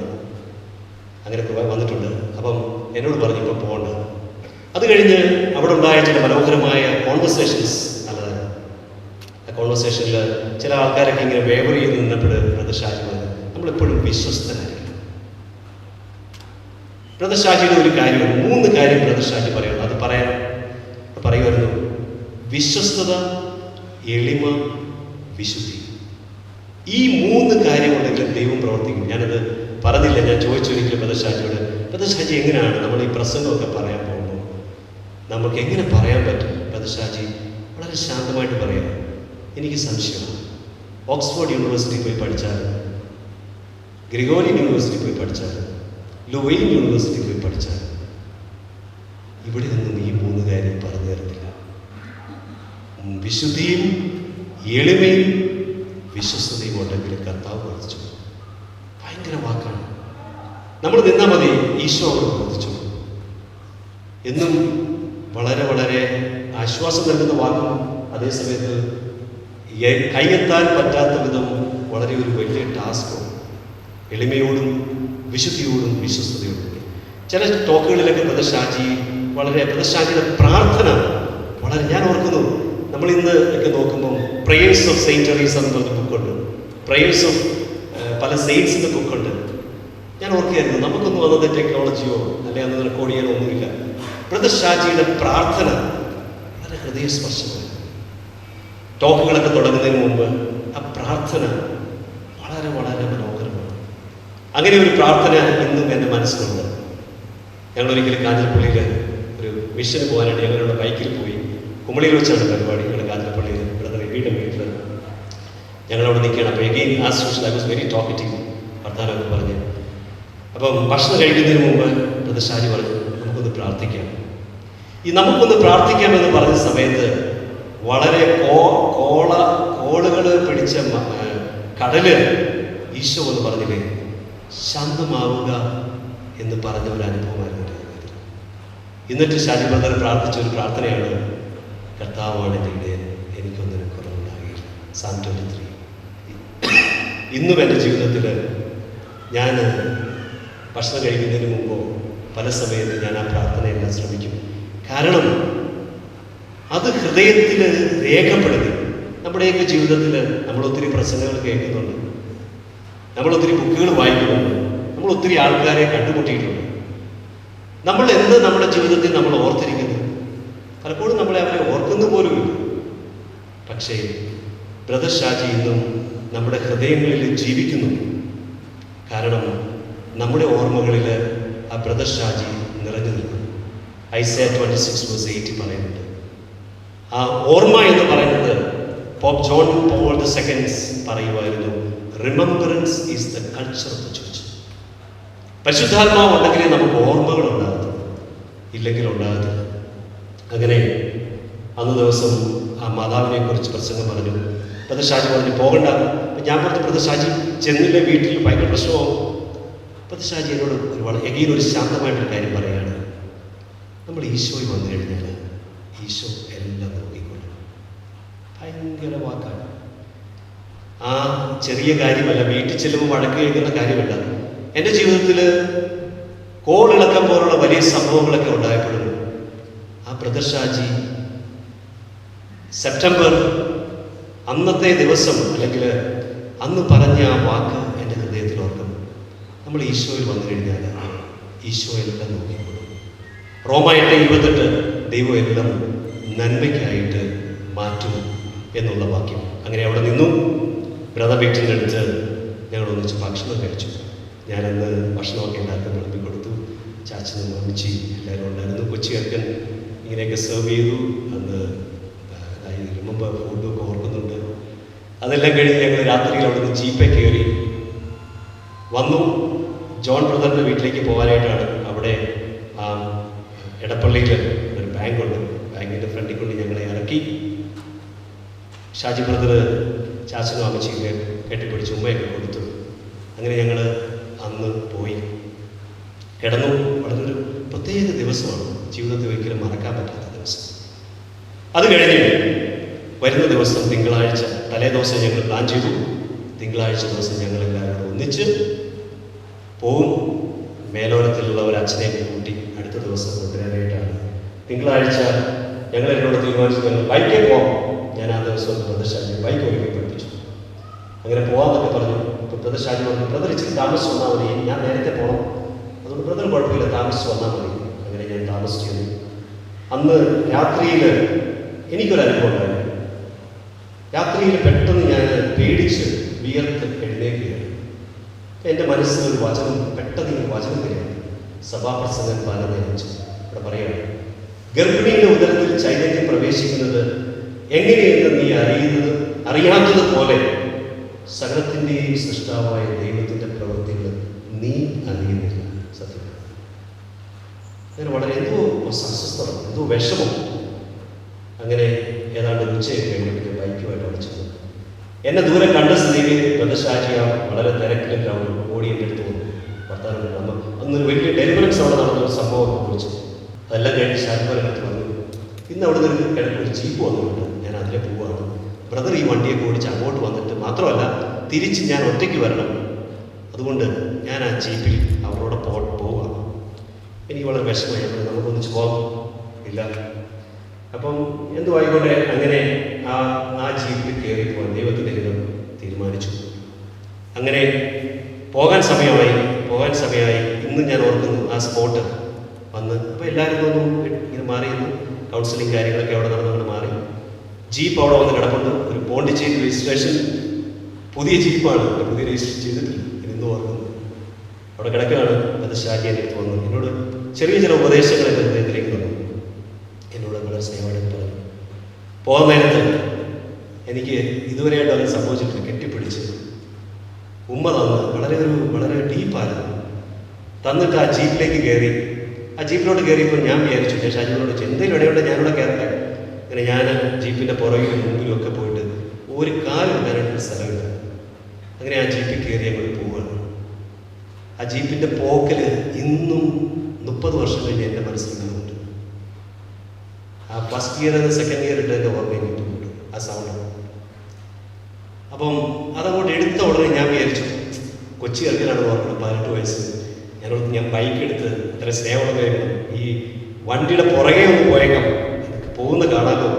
അങ്ങനെ വന്നിട്ടുണ്ട്. അപ്പം എന്നോട് പറഞ്ഞു ഇപ്പോൾ പോകണ്ട. അത് കഴിഞ്ഞ് അവിടെ ഉണ്ടായ ചില മനോഹരമായ കോൺവെർസേഷൻസ്. നല്ലതാണ്. ആ കോൺവെർസേഷനിൽ ചില ആൾക്കാരൊക്കെ ഇങ്ങനെ വേവർ ചെയ്ത് നിന്നപ്പോൾ ബ്രദർ ഷാജി പറഞ്ഞു, നമ്മളെപ്പോഴും വിശ്വസ്തനായിരിക്കണം. ബ്രദർ ഷാജിയുടെ ഒരു കാര്യം, 3 കാര്യം ബ്രദർ ഷാജി പറയുന്നു. അത് പറയുമായിരുന്നു: വിശ്വസ്തത, എളിമ, വിശുദ്ധി. ഈ 3 കാര്യമുണ്ടെങ്കിലും ദൈവം പ്രവർത്തിക്കും. ഞാനത് പറഞ്ഞില്ല, ഞാൻ ചോദിച്ചൊരിക്കലും ബ്രദർ ഷാജിയോട്, ബ്രദർ ഷാജി എങ്ങനെയാണ് നമ്മൾ ഈ പ്രസംഗമൊക്കെ പറയാൻ പോകുമ്പോൾ നമുക്ക് എങ്ങനെ പറയാൻ പറ്റും? ബ്രദർ ഷാജി വളരെ ശാന്തമായിട്ട് പറയാം, എനിക്ക് സംശയമാണ്. ഓക്സ്ഫോർഡ് യൂണിവേഴ്സിറ്റി പോയി പഠിച്ചാൽ, ഗ്രിഗോറിയൻ യൂണിവേഴ്സിറ്റി പോയി പഠിച്ചാൽ, ലുവൈൻ യൂണിവേഴ്സിറ്റി പോയി പഠിച്ചാൽ ഇവിടെ ഒന്നും ഈ 3 കാര്യം പറഞ്ഞു തരത്തില്ല. വിശുദ്ധിയും എളിമയും വിശ്വസ്തതയും ഉണ്ടെങ്കിൽ കർത്താവ് പ്രവർത്തിച്ചു. ഭയങ്കര വാക്കാണ്. നമ്മൾ നിന്നാൽ മതി, ഈശോ അവർ പ്രവർത്തിച്ചു. എന്നും വളരെ വളരെ ആശ്വാസം നൽകുന്ന വാക്കും അതേസമയത്ത് കൈയെത്താൻ പറ്റാത്ത വിധം വളരെ ഒരു വലിയ ടാസ്കും. എളിമയോടും വിശുദ്ധിയോടും വിശ്വസ്തയോടും. ചില ടോക്കുകളിലൊക്കെ ബ്രദർ ഷാജിയുടെ പ്രാർത്ഥന വളരെ, ഞാൻ ഓർക്കുന്നു, നമ്മൾ ഇന്ന് ഒക്കെ നോക്കുമ്പോൾ പ്രേയേഴ്സ് ഓഫ് സെയിന്റ് ടെറീസ എന്ന് പറഞ്ഞ ബുക്കുണ്ട്, പ്രേയേഴ്സ് ഓഫ് പല സെയിൻസിൻ്റെ ബുക്കുണ്ട്. ഞാൻ ഓർക്കുകയായിരുന്നു, നമുക്കൊന്നും അന്നത്തെ ടെക്നോളജിയോ അല്ലെങ്കിൽ അന്ന് റെക്കോർഡ് ചെയ്യാനോ ഒന്നുമില്ല. ബ്രദർ ഷാജിയുടെ പ്രാർത്ഥന വളരെ ഹൃദയസ്പർശമാണ്. ടോക്കുകളൊക്കെ തുടങ്ങുന്നതിന് മുമ്പ് ആ പ്രാർത്ഥന വളരെ വളരെ മനോഹരമാണ്. അങ്ങനെ ഒരു പ്രാർത്ഥന ഇന്നും എൻ്റെ മനസ്സിലുണ്ട്. ഞങ്ങളൊരിക്കലും കാഞ്ഞിരപ്പള്ളിയിൽ ഒരു മിഷന് പോകാനായിട്ട് ഞങ്ങളുടെ ബൈക്കിൽ പോയി. കുമളിയിൽ വെച്ചാണ് പരിപാടി. ഞങ്ങളുടെ കാഞ്ഞിരപ്പള്ളിയിൽ ബ്രദർ എബിയുടെ വീട്ടിൽ ഞങ്ങളവിടെ നിൽക്കുകയാണ്. അപ്പോൾ again as usual I was very talkative, വർത്താനമൊക്കെ പറഞ്ഞ്. അപ്പം ഭക്ഷണം കഴിക്കുന്നതിന് മുമ്പ് ബ്രദർ ഷാജി പറഞ്ഞു, നമുക്കൊന്ന് പ്രാർത്ഥിക്കാം. ഈ നമുക്കൊന്ന് പ്രാർത്ഥിക്കാമെന്ന് പറഞ്ഞ സമയത്ത് വളരെ കോളുകൾ പിടിച്ച കടല് ഈശോ എന്ന് പറഞ്ഞില്ലേ, ശാന്തമാവുക എന്ന് പറഞ്ഞ ഒരു അനുഭവമായിരുന്നു എൻ്റെ ജീവിതത്തിൽ. എന്നിട്ട് ഷാജി ബ്രദർ പ്രാർത്ഥിച്ച ഒരു പ്രാർത്ഥനയാണ്, കർത്താവാണ് എൻ്റെ ഇടയൻ, എനിക്കൊന്നിനും കുറവുണ്ടാകില്ല. സാം 23. ഇന്നും എൻ്റെ ജീവിതത്തിൽ ഞാൻ ഭക്ഷണം കഴിക്കുന്നതിന് മുമ്പോ പല സമയത്ത് ഞാൻ ആ പ്രാർത്ഥനയെല്ലാം ശ്രമിക്കും. കാരണം അത് ഹൃദയത്തിൽ രേഖപ്പെടുത്തി. നമ്മുടെയൊക്കെ ജീവിതത്തിൽ നമ്മളൊത്തിരി പ്രസംഗങ്ങൾ കേൾക്കുന്നുണ്ട്, നമ്മളൊത്തിരി ബുക്കുകൾ വായിക്കുന്നുണ്ട്, നമ്മളൊത്തിരി ആൾക്കാരെ കണ്ടുമുട്ടിയിട്ടുണ്ട്. നമ്മൾ എന്ത് നമ്മുടെ ജീവിതത്തിൽ നമ്മൾ ഓർത്തിരിക്കുന്നു? പലപ്പോഴും നമ്മളെ അവരെ ഓർക്കുന്ന പോലുമില്ല. പക്ഷേ ബ്രദർ ഷാജി ഇന്നും നമ്മുടെ ഹൃദയങ്ങളിൽ ജീവിക്കുന്നു. കാരണം നമ്മുടെ ഓർമ്മകളിൽ ആ ബ്രദർ ഷാജി നിറഞ്ഞു നിൽക്കുന്നു. ഐസയ 26:8 പറയുന്നുണ്ട്. ആ ഓർമ്മ എന്ന് പറയുന്നത് പോപ്പ് ജോൺ പോൾ II പറയുമായിരുന്നു, remembrance is the culture of the church. പരിശുദ്ധാത്മാവ് ഉണ്ടെങ്കിലേ നമുക്ക് ഓർമ്മകൾ ഉണ്ടാകത്തുള്ളൂ, ഇല്ലെങ്കിൽ ഉണ്ടാകത്തില്ല. അങ്ങനെ അന്ന് ദിവസം ആ മാതാവിനെ കുറിച്ച് പ്രസംഗം പറഞ്ഞു. ബ്രദർ ഷാജി പറഞ്ഞു പോകണ്ട. ഞാൻ പറഞ്ഞു, ബ്രദർ ഷാജി ചെന്നില്ലേ വീട്ടിൽ ഭയങ്കര പ്രശ്നമാവും. ബ്രദർ ഷാജി എന്നോട് എഗെയിൻ ഒരു ശാന്തമായിട്ടൊരു കാര്യം പറയുകയാണ്, നമ്മൾ ഈശോയിൽ വന്നു കഴിഞ്ഞാൽ ഈശോ എല്ലാം നോക്കിക്കൊള്ളും. ഭയങ്കര വാക്കാണ്. ആ ചെറിയ കാര്യമല്ല, വീട്ടിൽ ചെല്ലുമ്പോൾ വഴക്ക് കേൾക്കുന്ന കാര്യമല്ല. എൻ്റെ ജീവിതത്തിൽ കോളിളക്കം പോലുള്ള വലിയ സംഭവങ്ങളൊക്കെ ഉണ്ടായപ്പോഴും ആ ബ്രദർ ഷാജി സെപ്റ്റംബർ അന്നത്തെ ദിവസം അല്ലെങ്കിൽ അന്ന് പറഞ്ഞ ആ വാക്ക് എൻ്റെ ഹൃദയത്തിൽ ഓർക്കും. നമ്മൾ ഈശോയിൽ വന്നു കഴിഞ്ഞാൽ ഈശോ എല്ലാം നോക്കിക്കൊള്ളും. റോമ 8:28 ദൈവം എല്ലാം നന്മയ്ക്കായിട്ട് മാറ്റും എന്നുള്ള വാക്യം. അങ്ങനെ അവിടെ നിന്നു ബ്രദർ വീട്ടിൻ്റെ അടുത്ത് ഞങ്ങൾ ഒന്നിച്ച് ഭക്ഷണം കഴിച്ചു. ഞാനന്ന് ഭക്ഷണമൊക്കെ ഉണ്ടാക്കി വിളമ്പി കൊടുത്തു. ചാച്ചനും മമ്മിച്ചി എല്ലാവരും ഉണ്ടായിരുന്നു. കൊച്ചിയർക്കൻ ഇങ്ങനെയൊക്കെ സെർവ് ചെയ്തു. അന്ന് മുമ്പ് ഫുഡൊക്കെ ഓർക്കുന്നുണ്ട്. അതെല്ലാം കഴിഞ്ഞ് ഞങ്ങൾ രാത്രിയിൽ അവിടെ നിന്ന് ജീപ്പേ കയറി വന്നു. ജോൺ ബ്രദറിൻ്റെ വീട്ടിലേക്ക് പോകാനായിട്ടാണ്. അവിടെ ആ എടപ്പള്ളിയിൽ ഒരു ബാങ്കുണ്ട്, ബാങ്കിൻ്റെ ഫ്രണ്ടിൽ കൊണ്ട് ഞങ്ങളെ ഇറക്കി. ഷാജി ബ്രദർ ചാച്ചനും അമ്മച്ചിയൊക്കെ കെട്ടിപ്പിടിച്ച് ഉമ്മയൊക്കെ കൊടുത്തു. അങ്ങനെ ഞങ്ങൾ അന്ന് പോയി കിടന്നു. വളരെ ഒരു പ്രത്യേക ദിവസമാണ്, ജീവിതത്തിൽ ഒരിക്കലും മറക്കാൻ പറ്റാത്ത ദിവസം. അത് കഴിഞ്ഞ് വരുന്ന ദിവസം തിങ്കളാഴ്ച തലേ ദിവസം ഞങ്ങൾ പ്ലാൻ ചെയ്തു. തിങ്കളാഴ്ച ദിവസം ഞങ്ങളെല്ലാവരും ഒന്നിച്ച് പോവും. മേലോരത്തിലുള്ള ഒരു അച്ഛനെ കൂട്ടി അടുത്ത ദിവസം കൊണ്ടുവരാനായിട്ടാണ്. തിങ്കളാഴ്ച ഞങ്ങളെന്നോട് തീരുമാനിച്ചു ഞങ്ങൾ ബൈക്കിൽ പോകാം. ഞാൻ ആ ദിവസം ബ്രദർ ഷാജി ബൈക്ക് ഒരുക്കി പഠിപ്പിച്ചു. അങ്ങനെ പോകാമെന്നൊക്കെ പറഞ്ഞു. അപ്പോൾ ബ്രദർ ഷാജി പറഞ്ഞു, ബ്രദർ ഇച്ചിരി താമസിച്ച് വന്നാൽ മതി, ഞാൻ നേരത്തെ പോകണം, അതുകൊണ്ട് ബ്രദർ കുഴപ്പമില്ല, താമസിച്ച് വന്നാൽ മതി. അങ്ങനെ ഞാൻ താമസിച്ചു. അന്ന് രാത്രിയിൽ എനിക്കൊരനുഭവം ഉണ്ടായിരുന്നു. രാത്രിയിൽ പെട്ടെന്ന് ഞാൻ പേടിച്ച് വിയർത്ത് എഴുന്നേൽക്കുകയാണ്. എൻ്റെ മനസ്സിൽ ഒരു വചനം പെട്ടെന്ന് വചനം തരികയാണ്. സഭാപ്രസംഗം 12:5 ഇവിടെ പറയുകയാണ്, ഗർഭിണിയുടെ ഉദരത്തിൽ ചൈതന്യം പ്രവേശിക്കുന്നത് എങ്ങനെയെന്ന് നീ അറിയാത്തതുപോലെ സകലത്തിൻ്റെയും സൃഷ്ടാവായ ദൈവത്തിൻ്റെ പ്രവൃത്തികൾ നീ അറിയുന്നില്ല. സത്യം അങ്ങനെ വളരെ എന്തോ അസ്വസ്ഥത, എന്തോ വിഷമം. അങ്ങനെ ഏതാണ്ട് ഉച്ചയൊക്കെ എവിടെയെങ്കിലും ബൈക്കുമായിട്ട് അടച്ചത് എന്നെ ദൂരെ കണ്ട സ്ഥിതിയിൽ ബ്രദർ ഷാജിയ വളരെ തിരക്കിലൊക്കെ അവർ ഓടി എൻ്റെ അടുത്ത് വന്നു. വർത്താനം നമ്മൾ അന്നൊരു വലിയ ഡെലിവറൻസ് അവിടെ നടന്നൊരു സംഭവമൊക്കെ കുറിച്ച് അതെല്ലാം കഴിഞ്ഞ് ഷാജിമാരെ അടുത്ത് വന്നു. ഇന്ന് അവിടെ നിന്ന് കിടക്കൊരു ജീപ്പ് വന്നിട്ടുണ്ട്, ഞാൻ അതിലെ പോവുകയാണ്. ബ്രദർ ഈ വണ്ടിയൊക്കെ ഓടിച്ച് അങ്ങോട്ട് വന്നിട്ട് മാത്രമല്ല തിരിച്ച് ഞാൻ ഒറ്റയ്ക്ക് വരണം, അതുകൊണ്ട് ഞാൻ ആ ജീപ്പിൽ അവരോട് പോവുകയാണ്. എനിക്ക് വളരെ വിഷമമായി. നമുക്കൊന്നിച്ച് പോകാം ഇല്ല. അപ്പം എന്തു ആയിക്കോട്ടെ, അങ്ങനെ ആ ജീപ്പിൽ കയറി പോകാൻ ദൈവത്തിൻ്റെ ഹിതം തീരുമാനിച്ചു. അങ്ങനെ പോകാൻ സമയമായി. പോകാൻ പോകാൻ സമയമായി. ഇന്നും ഞാൻ ഓർക്കുന്നു ആ സ്പോട്ട് വന്ന്. അപ്പോൾ എല്ലാവരും ഒന്നും ഇങ്ങനെ മാറിയിരുന്നു. കൗൺസിലിംഗ് കാര്യങ്ങളൊക്കെ അവിടെ നടന്നുകൊണ്ട് മാറി. ജീപ്പ് അവിടെ വന്ന് കിടപ്പുണ്ട്. ഒരു പോണ്ടിച്ചേരി രജിസ്ട്രേഷൻ, പുതിയ ജീപ്പാണ്, പുതിയ രജിസ്റ്റർ ചെയ്തിട്ടില്ല. ഇന്നും ഓർക്കുന്നു. അവിടെ കിടക്കുകയാണ്. അത് ഷാജി എൻ്റെ അടുത്ത് വന്നു. എന്നോട് ചെറിയ ചില ഉപദേശങ്ങൾ എൻ്റെ ഹൃദയത്തിലേക്ക് തന്നു. എന്നോട് വളരെ സ്നേഹമായിട്ട് പറഞ്ഞു. പോകാൻ നേരത്ത് എനിക്ക് ഇതുവരെയായിട്ട് അത് സംഭവിച്ചിട്ടില്ല. കെട്ടിപ്പിടിച്ച് ഉമ്മ തന്ന് വളരെ ഡീപ്പായിരുന്നു. തന്നിട്ട് ആ ജീപ്പിലേക്ക് കയറി. ആ ജീപ്പിലോട്ട് കയറിയപ്പോൾ ഞാൻ വിചാരിച്ചു, ഞാൻ ഷാജിനോട് എന്തെങ്കിലും ഇടയുണ്ട് ഞാനിവിടെ കയറട്ടെ. അങ്ങനെ ഞാൻ ജീപ്പിൻ്റെ പുറകിലും മുമ്പിലും ഒക്കെ പോയിട്ട് ഒരു കാലം ഇടാനായിട്ട് സ്ഥലമില്ല. അങ്ങനെ ആ ജീപ്പിൽ കയറി അങ്ങോട്ട് പോവുകയാണ്. ആ ജീപ്പിൻ്റെ പോക്കൽ ഇന്നും 30 വർഷം കഴിഞ്ഞ് എൻ്റെ മനസ്സിൽ നിന്നുണ്ട്. ആ ഫസ്റ്റ് ഗിയർ എന്ന് സെക്കൻഡ് ഗിയർ ഇട്ട് എൻ്റെ ഓർമ്മയിൽ കിട്ടുന്നുണ്ട് ആ സൗണ്ട്. അപ്പം അതങ്ങോട്ട് എടുത്ത ഉടനെ ഞാൻ വിചാരിച്ചു, കൊച്ചി ഇറക്കലാണ് ഓർക്കണം, 18 വയസ്സ്. ഞാൻ ബൈക്ക് എടുത്ത് ഇത്ര സ്നേഹമുള്ള കാര്യങ്ങൾ ഈ വണ്ടിയുടെ പുറകെ ഒന്ന് പോയേക്കാം, പോകുന്ന കാണാമല്ലോ.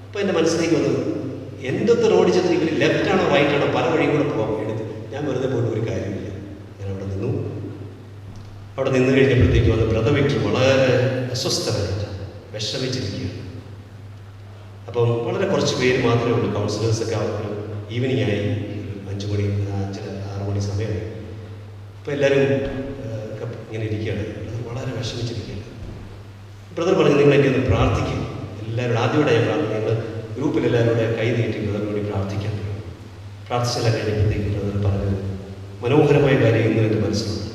അപ്പോൾ എൻ്റെ മനസ്സിലേക്ക് വന്നത്, എന്തൊക്കെ റോഡിൽ ചെന്നിരിക്കും, ലെഫ്റ്റ് ആണോ റൈറ്റ് ആണോ, പല വഴിയും കൂടെ പോകാൻ എടുത്ത് ഞാൻ വെറുതെ പോയിട്ട് ഒരു കാര്യമില്ല. ഞാൻ അവിടെ നിന്നു. അവിടെ നിന്ന് കഴിഞ്ഞപ്പോഴത്തേക്ക് വന്ന് ബ്രദർ വിക്ടർ വളരെ അസ്വസ്ഥരായിട്ട് വിഷമിച്ചിരിക്കുകയാണ്. അപ്പം വളരെ കുറച്ച് പേര് മാത്രമേ ഉള്ളൂ. കൗൺസിലേഴ്സൊക്കെ അവർക്ക് ഈവനിങ് ആയി, 5 മണി 6 മണി സമയമായി. അപ്പോൾ എല്ലാവരും ഇങ്ങനെ ഇരിക്കുകയാണ്. വളരെ വിഷമിച്ചിരിക്കുകയാണ്. ബ്രദർ പറഞ്ഞു, നിങ്ങൾ എന്നെ ഒന്ന് പ്രാർത്ഥിക്കും. എല്ലാവരും ആദ്യമായിട്ട് ഞാൻ പ്രാർത്ഥിക്കും. ഞങ്ങൾ ഗ്രൂപ്പിൽ എല്ലാവരും കൈ നീട്ടി ബ്രദറിന് വേണ്ടി പ്രാർത്ഥിക്കാൻ തുടങ്ങി. പ്രാർത്ഥിച്ചെല്ലാം കഴിഞ്ഞപ്പോഴത്തേക്കും ബ്രദർ പറഞ്ഞത് മനോഹരമായ കാര്യം ഇന്നും എൻ്റെ മനസ്സിലുണ്ട്.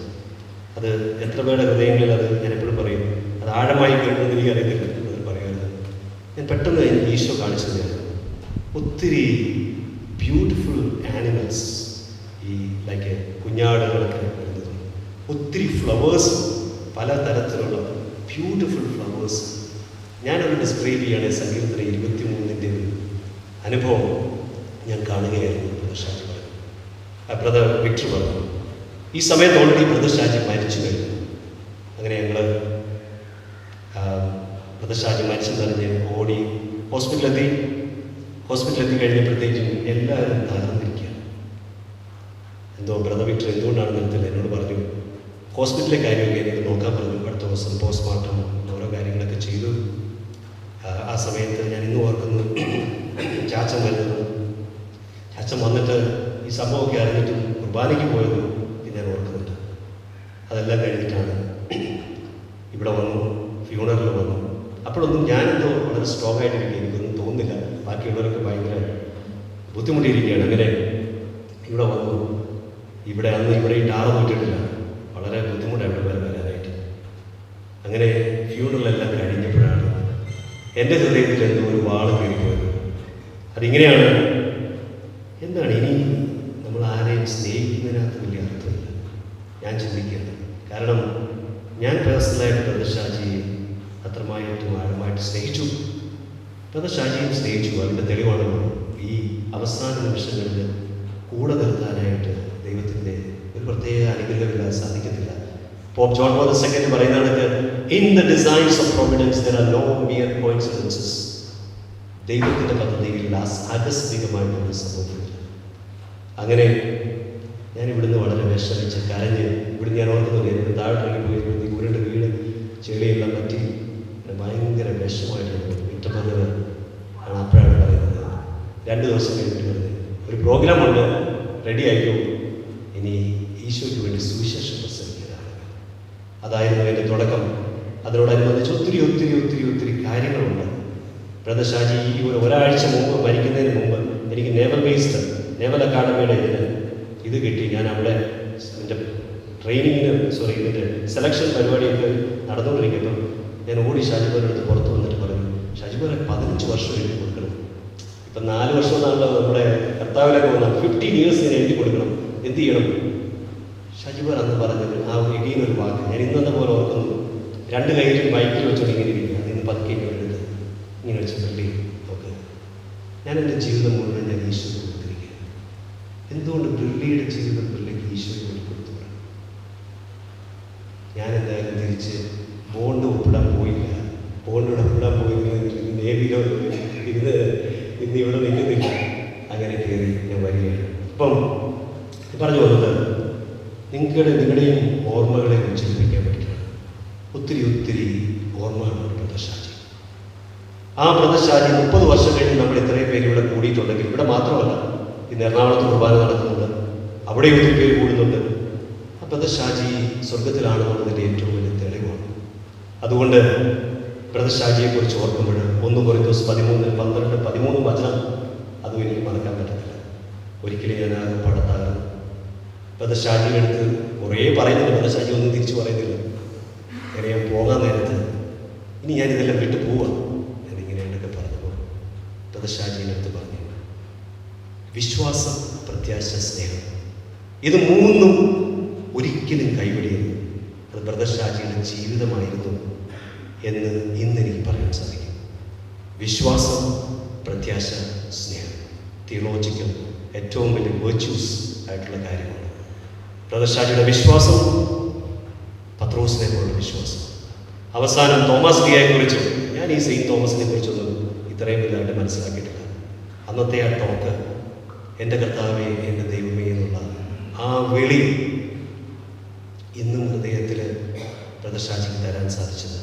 അത് എത്ര പേരുടെ ഹൃദയങ്ങളിൽ അത് ഞാൻ എപ്പോഴും പറയും, അത് ആഴമായി കേൾക്കുന്നത് എനിക്ക് അറിയത്തില്ല. ബ്രദർ പറയുന്നത് ഞാൻ പെട്ടെന്ന് എനിക്ക് ഈശോ കാണിച്ചു തരുന്നത്, ഒത്തിരി ബ്യൂട്ടിഫുൾ ആനിമൽസ്, ഈ ലൈക്ക് കുഞ്ഞാടുകളൊക്കെ വരുന്നത്, ഒത്തിരി ഫ്ലവേഴ്സ്, പല തരത്തിലുള്ള ബ്യൂട്ടിഫുൾ ഫ്ലവേഴ്സ്. ഞാനത് ഡിസ്ക്രൈബ് ചെയ്യുകയാണ്. സംഗീതത്തിലെ 23-ൻ്റെ ഒരു അനുഭവം ഞാൻ കാണുകയായിരുന്നു. ബ്രദർ ഷാജി പറഞ്ഞു, ബ്രദർ വിക്ടർ പറഞ്ഞു, ഈ സമയത്ത് ഓൾറെഡി ബ്രദർ ഷാജി മരിച്ചു കഴിഞ്ഞു. അങ്ങനെ ഞങ്ങൾ ബ്രദർ ഷാജി മരിച്ചെന്ന് പറഞ്ഞ് ഓടി ഹോസ്പിറ്റലെത്തി കഴിഞ്ഞപ്പോഴത്തേക്കും എല്ലാവരും തകർന്നിരിക്കുകയാണ്. എന്തോ ബ്രദർ വിക്ടർ എന്തുകൊണ്ടാണ് നിർത്തില്ല എന്നോട് പറഞ്ഞു. ഹോസ്പിറ്റലിലെ കാര്യമൊക്കെ എനിക്ക് നോക്കാൻ പറഞ്ഞു. അടുത്ത ദിവസം പോസ്റ്റ്മോർട്ടം ഓരോ കാര്യങ്ങളൊക്കെ ചെയ്തു. ആ സമയത്ത് ഞാൻ ഇന്ന് ഓർക്കുന്നു, ചാച്ചൻ വന്നിട്ട് ഈ സംഭവമൊക്കെ അറിഞ്ഞിട്ടും കുർബാനയ്ക്ക് പോയതും ഞാൻ ഓർക്കുന്നുണ്ട്. അതെല്ലാം കഴിഞ്ഞിട്ടാണ് ഇവിടെ വന്നു, ഫ്യൂണറിൽ വന്നു. അപ്പോഴൊന്നും ഞാനെന്തോ വളരെ സ്ട്രോങ് ആയിട്ടിരിക്കുക, എനിക്കൊന്നും തോന്നുന്നില്ല. ബാക്കിയുള്ളവരൊക്കെ ഭയങ്കര ബുദ്ധിമുട്ടിയിരിക്കുകയാണ്. അങ്ങനെ ഇവിടെ വന്നു. അന്ന് ഇവിടെ ഈ ടാറ് പോയിട്ടില്ല, വളരെ ബുദ്ധിമുട്ടാണ് ഇവിടെ വരാനായിട്ട്. അങ്ങനെ ഫ്യൂണറലെല്ലാം കഴിഞ്ഞപ്പോഴാണ് എൻ്റെ ഹൃദയത്തിൽ എന്തോ ഒരു വാള് കയറിപ്പോയത്. അതിങ്ങനെയാണ്, എന്താണ് ഇനി നമ്മൾ ആരെയും സ്നേഹിക്കുന്നതിനകത്ത് വലിയ അർത്ഥമില്ല ഞാൻ ചിന്തിക്കുന്നത്. കാരണം ഞാൻ പേഴ്സണലായിട്ട് ബ്രദർ ഷാജിയെ അത്രമായിട്ടും ആഴമായിട്ട് സ്നേഹിച്ചു. ബ്രദർ ഷാജിയും സ്നേഹിച്ചു. അതിൻ്റെ തെളിവാണല്ലോ ഈ അവസാന നിമിഷങ്ങളിൽ കൂടെ നിർത്താനായിട്ട് ദൈവത്തിൻ്റെ ഒരു പ്രത്യേക അനുഗ്രഹമില്ലാതെ സാധിക്കത്തില്ല. പോപ്പ് ജോൺ പോൾ II പറയുന്നതാണ്, in the designs of providence there are no mere coincidences. ദൈവത്തിൻ്റെ പദ്ധതിയിൽ ആകസ്മികമായിട്ടൊന്നും സംഭവിക്കുന്നില്ല. അങ്ങനെ ഞാൻ ഇവിടുന്ന് വളരെ വിഷമിച്ച് കരഞ്ഞ് ഇവിടുന്ന് ഞാൻ ഓർക്കുന്നില്ല, എനിക്ക് താഴോട്ടിറങ്ങി പോയി ഉരുണ്ട് വീട് ചെളിയെല്ലാം പറ്റി ഭയങ്കര വിഷമായിട്ട് വിട്ടപ്പത് ആണ്. അപ്പോഴാണ് പറയുന്നത്, 2 ദിവസം കഴിഞ്ഞിട്ട് പറയുന്നത്, ഒരു പ്രോഗ്രാമുണ്ട്, റെഡി ആയിക്കോ, ഇനി ഈശോയ്ക്ക് വേണ്ടി സുവിശേഷം പ്രസംഗിക്കുന്നതാണ്. അതായിരുന്നു എൻ്റെ തുടക്കം. അതിനോടനുബന്ധിച്ച് ഒത്തിരി കാര്യങ്ങളുണ്ട്. ബ്രദർ ഷാജി ഈ ഒരാഴ്ച മുമ്പ് മരിക്കുന്നതിന് മുമ്പ് എനിക്ക് നേവൽ അക്കാഡമിയുടെ ഇത് കിട്ടി. ഞാൻ അവിടെ എൻ്റെ ഇതിൻ്റെ സെലക്ഷൻ പരിപാടിയൊക്കെ നടന്നുകൊണ്ടിരിക്കുമ്പോൾ ഞാൻ ഓടി ഷാജിബോയുടെ അടുത്ത് പുറത്ത് വന്നിട്ട് പറഞ്ഞു, ഷാജിബോരെ 15 വർഷം എഴുതി കൊടുക്കണം. ഇപ്പം 4 വർഷം എന്നാണല്ലോ നമ്മുടെ കർത്താവിലൊക്കെ വന്നാൽ 15 years ഞാൻ എഴുതി കൊടുക്കണം, എന്ത് ചെയ്യണം? ഷാജിബോർ അന്ന് പറഞ്ഞത് ആ എഗെയിൻ വാക്ക് ഞാൻ ഇന്നെന്ന പോലെ ഓർക്കുന്നു. 2 കൈയിലും ബൈക്കിൽ വെച്ചോണ്ട് ഇങ്ങനെ ഇരിക്കുക. അതിന് പതുക്കെ എടുത്ത് ഇങ്ങനെ വെച്ച് പള്ളി നോക്കുക. ഞാൻ എൻ്റെ ജീവിതം മുഴുവൻ ഞാൻ ഈശോയ്ക്ക് കൊടുത്തിരിക്കുക. എന്തുകൊണ്ട് ബ്രില്ലിയുടെ ജീവിതം ബ്രില്ലിക്ക് ഈശോയ്ക്ക് വേണ്ടി കൊടുത്തു? ഞാൻ എന്തായാലും തിരിച്ച് ബോണ്ട് ഒപ്പിടാൻ പോയില്ല. നേവിയിലോ ഇന്ന് ഇവിടെ നിൽക്കുന്നില്ല. അങ്ങനെ കയറി ഞാൻ വരികയാണ്. ഇപ്പം പറഞ്ഞു വന്നത്, നിങ്ങളുടെയും ഓർമ്മകളെ ഉജ്ജ്വലിപ്പിക്കാൻ വേണ്ടിയിട്ടാണ്. ഒത്തിരി ഓർമ്മകളാണ് ബ്രദർ ഷാജി. ആ ബ്രദർ ഷാജി 30 വർഷം കഴിഞ്ഞ് നമ്മൾ ഇത്രയും പേര് ഇവിടെ കൂടിയിട്ടുണ്ടെങ്കിൽ, ഇവിടെ മാത്രമല്ല, ഇന്ന് എറണാകുളത്ത് കുർബാന നടക്കുന്നുണ്ട്, അവിടെ ഒത്തിരി പേര് കൂടുന്നുണ്ട്. ആ ബ്രദർ ഷാജി സ്വർഗത്തിലാണെന്നുള്ളതിൻ്റെ ഏറ്റവും വലിയ തെളിവാണ്. അതുകൊണ്ട് ബ്രദർ ഷാജിയെക്കുറിച്ച് ഓർക്കുമ്പോൾ 1 കൊരിന്തോസ് 13 വചനം അതും എനിക്ക് മറക്കാൻ പറ്റത്തില്ല. ഒരിക്കലും ഞാൻ ആ പടത്താകുന്നു. ബ്രദർ ഷാജിയുടെ അടുത്ത് കുറേ പറയുന്നുണ്ട്, ബ്രദർ ഷാജി ഒന്നും തിരിച്ചു പറയുന്നില്ല. അങ്ങനെ ഞാൻ പോകാൻ നേരത്ത് ഇനി ഞാനിതെല്ലാം വിട്ടു പോവാം എന്നിങ്ങനെ എന്നൊക്കെ പറഞ്ഞപ്പോൾ ബ്രദർ ഷാജിയുടെ അടുത്ത് പറഞ്ഞു, വിശ്വാസം, പ്രത്യാശ, സ്നേഹം, ഇത് 3 ഒരിക്കലും കൈവിടിയരുത്. അത് ബ്രദർ ഷാജിയുടെ ജീവിതമായിരുന്നു എന്ന് ഇന്നെനിക്ക് പറയാൻ സാധിക്കും. വിശ്വാസം, പ്രത്യാശ, സ്നേഹം, തിയോളജിക്കൽ ഏറ്റവും വലിയ വെർച്യൂസ് ആയിട്ടുള്ള കാര്യമാണ്. ബ്രദർ ഷാജിയുടെ വിശ്വാസം പത്രോസിനെ പോലുള്ള വിശ്വാസം. അവസാനം തോമസ് ലിയയെക്കുറിച്ചും, ഞാൻ ഈ സെയിൻറ്റ് തോമസിനെ കുറിച്ചൊന്നും ഇത്രയും വലുതായിട്ട് മനസ്സിലാക്കിയിട്ടില്ല. അന്നത്തെ ആ ടോക്ക്, എൻ്റെ കർത്താവേ, എൻ്റെ ദൈവമേ എന്നുള്ള ആ വിളി ഇന്നും ഹൃദയത്തിൽ ബ്രദർ ഷാജിക്ക് തരാൻ സാധിച്ചത്.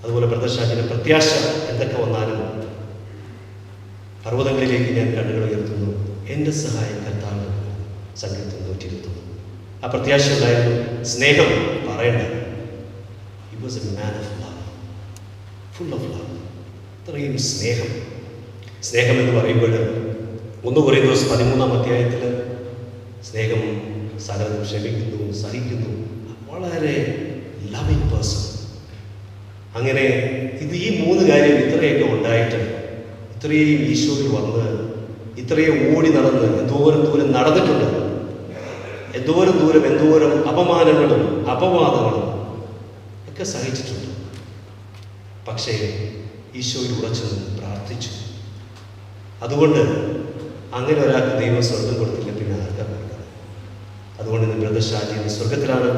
അതുപോലെ ബ്രദർ ഷാജിയുടെ പ്രത്യാശ, എന്തൊക്കെ വന്നാലും പർവ്വതങ്ങളിലേക്ക് ഞാൻ കണ്ണുകൾ ഉയർത്തുന്നു, എൻ്റെ സഹായം കർത്താവ്. സങ്കീർത്തനം 120. ആ പ്രത്യാശ ഉണ്ടായിരുന്നു. സ്നേഹം പറയണ്ട. He was a man of love, full of love. ഇത്രയും സ്നേഹം എന്ന് പറയുമ്പോൾ 1 കൊരിന്തോസ് 13 സ്നേഹം സകലതും ക്ഷമിക്കുന്നു, സഹിക്കുന്നു. വളരെ ലവിങ് പേഴ്സൺ. അങ്ങനെ ഈ 3 കാര്യം ഇത്രയൊക്കെ ഉണ്ടായിട്ട്, ഇത്രയും ഈശോയിൽ വന്ന്, ഇത്രയും ഓടി നടന്ന്, എന്തോരം ദൂരം നടന്നിട്ടുണ്ട്, എന്തോരം അപമാനങ്ങളും അപവാദങ്ങളും ഒക്കെ സഹിച്ചിട്ടുണ്ട്. പക്ഷേ ഈശോയിൽ ഉറച്ചു നിന്ന് പ്രാർത്ഥിച്ചു. അതുകൊണ്ട് അങ്ങനെ ഒരാൾക്ക് ദൈവം സ്വർഗം കൊടുത്തില്ല, പിന്നെ ആർക്കാ കൊടുക്കുന്നത്? അതുകൊണ്ട് ഇന്ന് ബ്രദർ ഷാജി സ്വർഗത്തിലാണ്.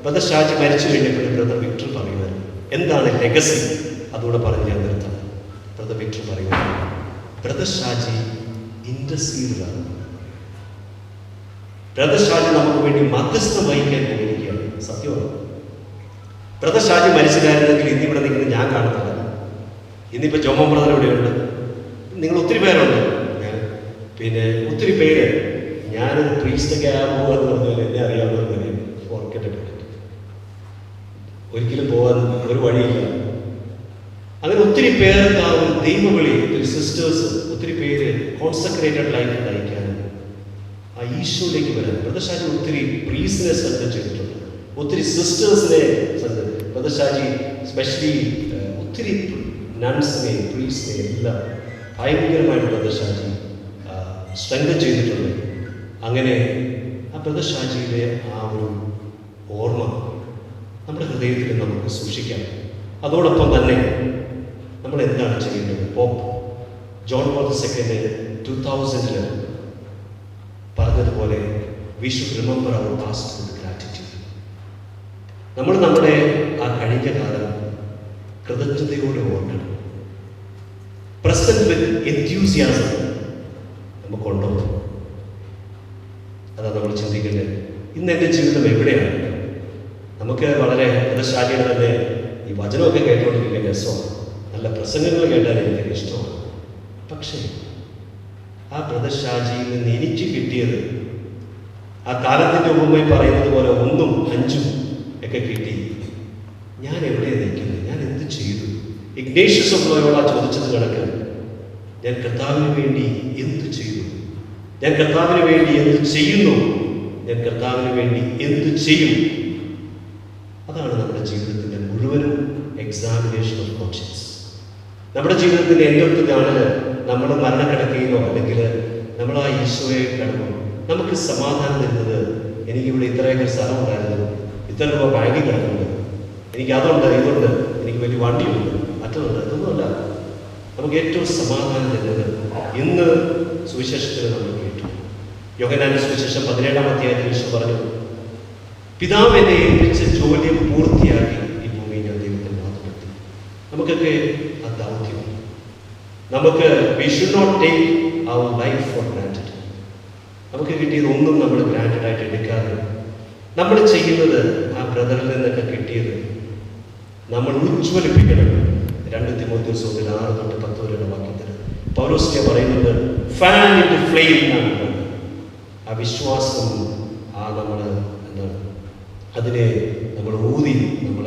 ബ്രദർ ഷാജി മരിച്ചു കഴിഞ്ഞപ്പോൾ ബ്രദർ വിക്ടർ പറയുമായിരുന്നു, എന്താണ് ലെഗസി? അതുകൂടെ പറഞ്ഞ് ഞാൻ നിർത്താം. ബ്രദർ വിക്ടർ പറയുമായിരുന്നു, ബ്രദർ ഷാജി ഇൻഡർസീഡറാണ്. ബ്രദർ ഷാജി നമുക്ക് വേണ്ടി മധ്യസ്ഥം വഹിക്കാൻ പോയിരിക്കുകയാണ്. സത്യമാണ്. ബ്രദർ ഷാജി മരിച്ചില്ലായിരുന്നെങ്കിൽ ഇന്നിവിടെ നിൽക്കുന്നത് ഞാൻ കാണത്തില്ല. ഇന്നിപ്പോൾ ജോമോൻ ബ്രദർ ഇവിടെയുണ്ട്, നിങ്ങൾ ഒത്തിരി പേരുണ്ട്, പിന്നെ ഒത്തിരി പേര്. ഞാനൊരു പ്രീസ്റ്റൊക്കെ ആകുമ്പോൾ എന്ന് പറഞ്ഞാൽ എന്നെ അറിയാവുന്ന കാര്യം ഓർക്കട്ടെ, ഒരിക്കലും പോകാൻ ഒരു വഴിയില്ല. അങ്ങനെ ഒത്തിരി പേർക്ക് ആ ഒരു ദൈവവിളി, ഒത്തിരി സിസ്റ്റേഴ്സ്, ഒത്തിരി പേര് കോൺസെൻട്രേറ്റഡ് ലൈഫ് നയിക്കാനും ആ ഈശോയിലേക്ക് വരാൻ ബ്രദർ ഷാജി ഒത്തിരി പ്രീസിനെ ശ്രദ്ധ ചെയ്തിട്ടുണ്ട്, ഒത്തിരി സിസ്റ്റേഴ്സിനെ ശ്രദ്ധ. ബ്രദർ ഷാജി സ്പെഷ്യലി ഒത്തിരി നൺസിനെ, പ്രീസിനെ എല്ലാം ഭയങ്കരമായിട്ട് ബ്രദർ ഷാജി സ്ട്രെങ്ത് ചെയ്തിട്ടുണ്ട്. അങ്ങനെ ആ ബ്രദർ ഷാജിയുടെ ആ ഒരു ഓർമ്മ നമ്മുടെ ഹൃദയത്തിൽ നമുക്ക് സൂക്ഷിക്കാം. അതോടൊപ്പം തന്നെ നമ്മൾ എന്താണ് ചെയ്യേണ്ടത്? പോപ്പ് ജോൺ പോൾ II 2000 പറഞ്ഞതുപോലെ, we should remember our past with gratitude. നമ്മൾ നമ്മുടെ ആ കഴിഞ്ഞ കാലം കൃതജ്ഞതയോടെ ഓർക്കണം. പ്രസന്റ് വിത്ത് എൻത്യൂസിയാസം നമുക്കുണ്ടോ? അതാ നമ്മൾ ചിന്തിക്കേണ്ടത്. ഇന്ന് എൻ്റെ ജീവിതം എവിടെയാണ്? നമുക്ക് വളരെ ബ്രദർ തന്നെ ഈ വചനമൊക്കെ കേട്ടുകൊണ്ടിരിക്കുന്ന രസമാണ്, നല്ല പ്രസംഗങ്ങൾ കേട്ടാൽ എനിക്ക് ഇഷ്ടമാണ്. പക്ഷേ ആ ബ്രദർ ഷാജിയിൽ നിന്ന് എനിക്ക് കിട്ടിയത്, ആ കാലത്തിൻ്റെ ഉപമയിൽ പറയുന്നത് പോലെ 1ഉം 5ഉം ഒക്കെ കിട്ടി. ഞാൻ എവിടെ നിൽക്കുന്നത്? ഞാൻ എന്ത് ചെയ്തു? ഇഗ്നേഷ്യസ് ഓഫ് ലോയോള ചോദിച്ചത് കണക്ക്, ഞാൻ കർത്താവിന് വേണ്ടി എന്ത് ചെയ്തു? ഞാൻ കർത്താവിന് വേണ്ടി എന്ത് ചെയ്യുന്നു? ഞാൻ കർത്താവിന് വേണ്ടി എന്ത് ചെയ്യും? അതാണ് നമ്മുടെ ജീവിതത്തിൻ്റെ മുഴുവനും എക്സാമിനേഷൻ ഓഫ് കോൺഷ്യൻസ്. നമ്മുടെ ജീവിതത്തിൻ്റെ എന്തൊക്കെയാണ് നമ്മൾ മരണക്കിടക്കുകയോ അല്ലെങ്കിൽ നമ്മൾ ആ ഈശോയെ കിടന്നു നമുക്ക് സമാധാനം തരുന്നത്, എനിക്കിവിടെ ഇത്രയൊക്കെ സ്ഥലം ഉണ്ടായിരുന്നു, ഇത്ര രൂപ ബാങ്കിൽ കിടക്കുന്നുണ്ട്, എനിക്ക് അതുണ്ട്, ഇതുണ്ട്, എനിക്ക് വലിയ വണ്ടിയുണ്ട്, മറ്റൊന്നുണ്ട്, ഇതൊന്നുമല്ല. നമുക്ക് ഏറ്റവും സമാധാനം തരുന്നത് ഇന്ന് സുവിശേഷത്തിൽ നമ്മൾ കേട്ടു. യോഹന്നാന്റെ സുവിശേഷം 17 ഈശോ പറഞ്ഞു, പിതാവ് എന്നെ ഏൽപ്പിച്ച ജോലി പൂർത്തിയാക്കി ഈ ഭൂമിയിൽ ഞാൻ ദൈവത്തെ മാതൃപ്പെടുത്തി. നമുക്കൊക്കെ ആ ദൗത്യം, നമുക്ക് we should not take our life for granted. നമുക്ക് കിട്ടിയത് ഒന്നും നമ്മൾ ഗ്രാൻറ്റഡ് ആയിട്ട് എടുക്കാതെ നമ്മൾ ചെയ്യുന്നത് ആ ബ്രദറിൽ നിന്നൊക്കെ കിട്ടിയത് നമ്മൾ ഉജ്ജ്വലിപ്പിക്കണം. 2 തിമോഥെയോസ് 6-10 വരെയുള്ള വാക്യത്തിൽ പൗലോസ് പറയുന്നത് ഫാൻ ഇൻ ദി ഫ്ലെയിം എന്നാണ്. ആ വിശ്വാസം നമ്മൾ എന്താണ് അതിനെ നമ്മൾ ഊതി നമ്മൾ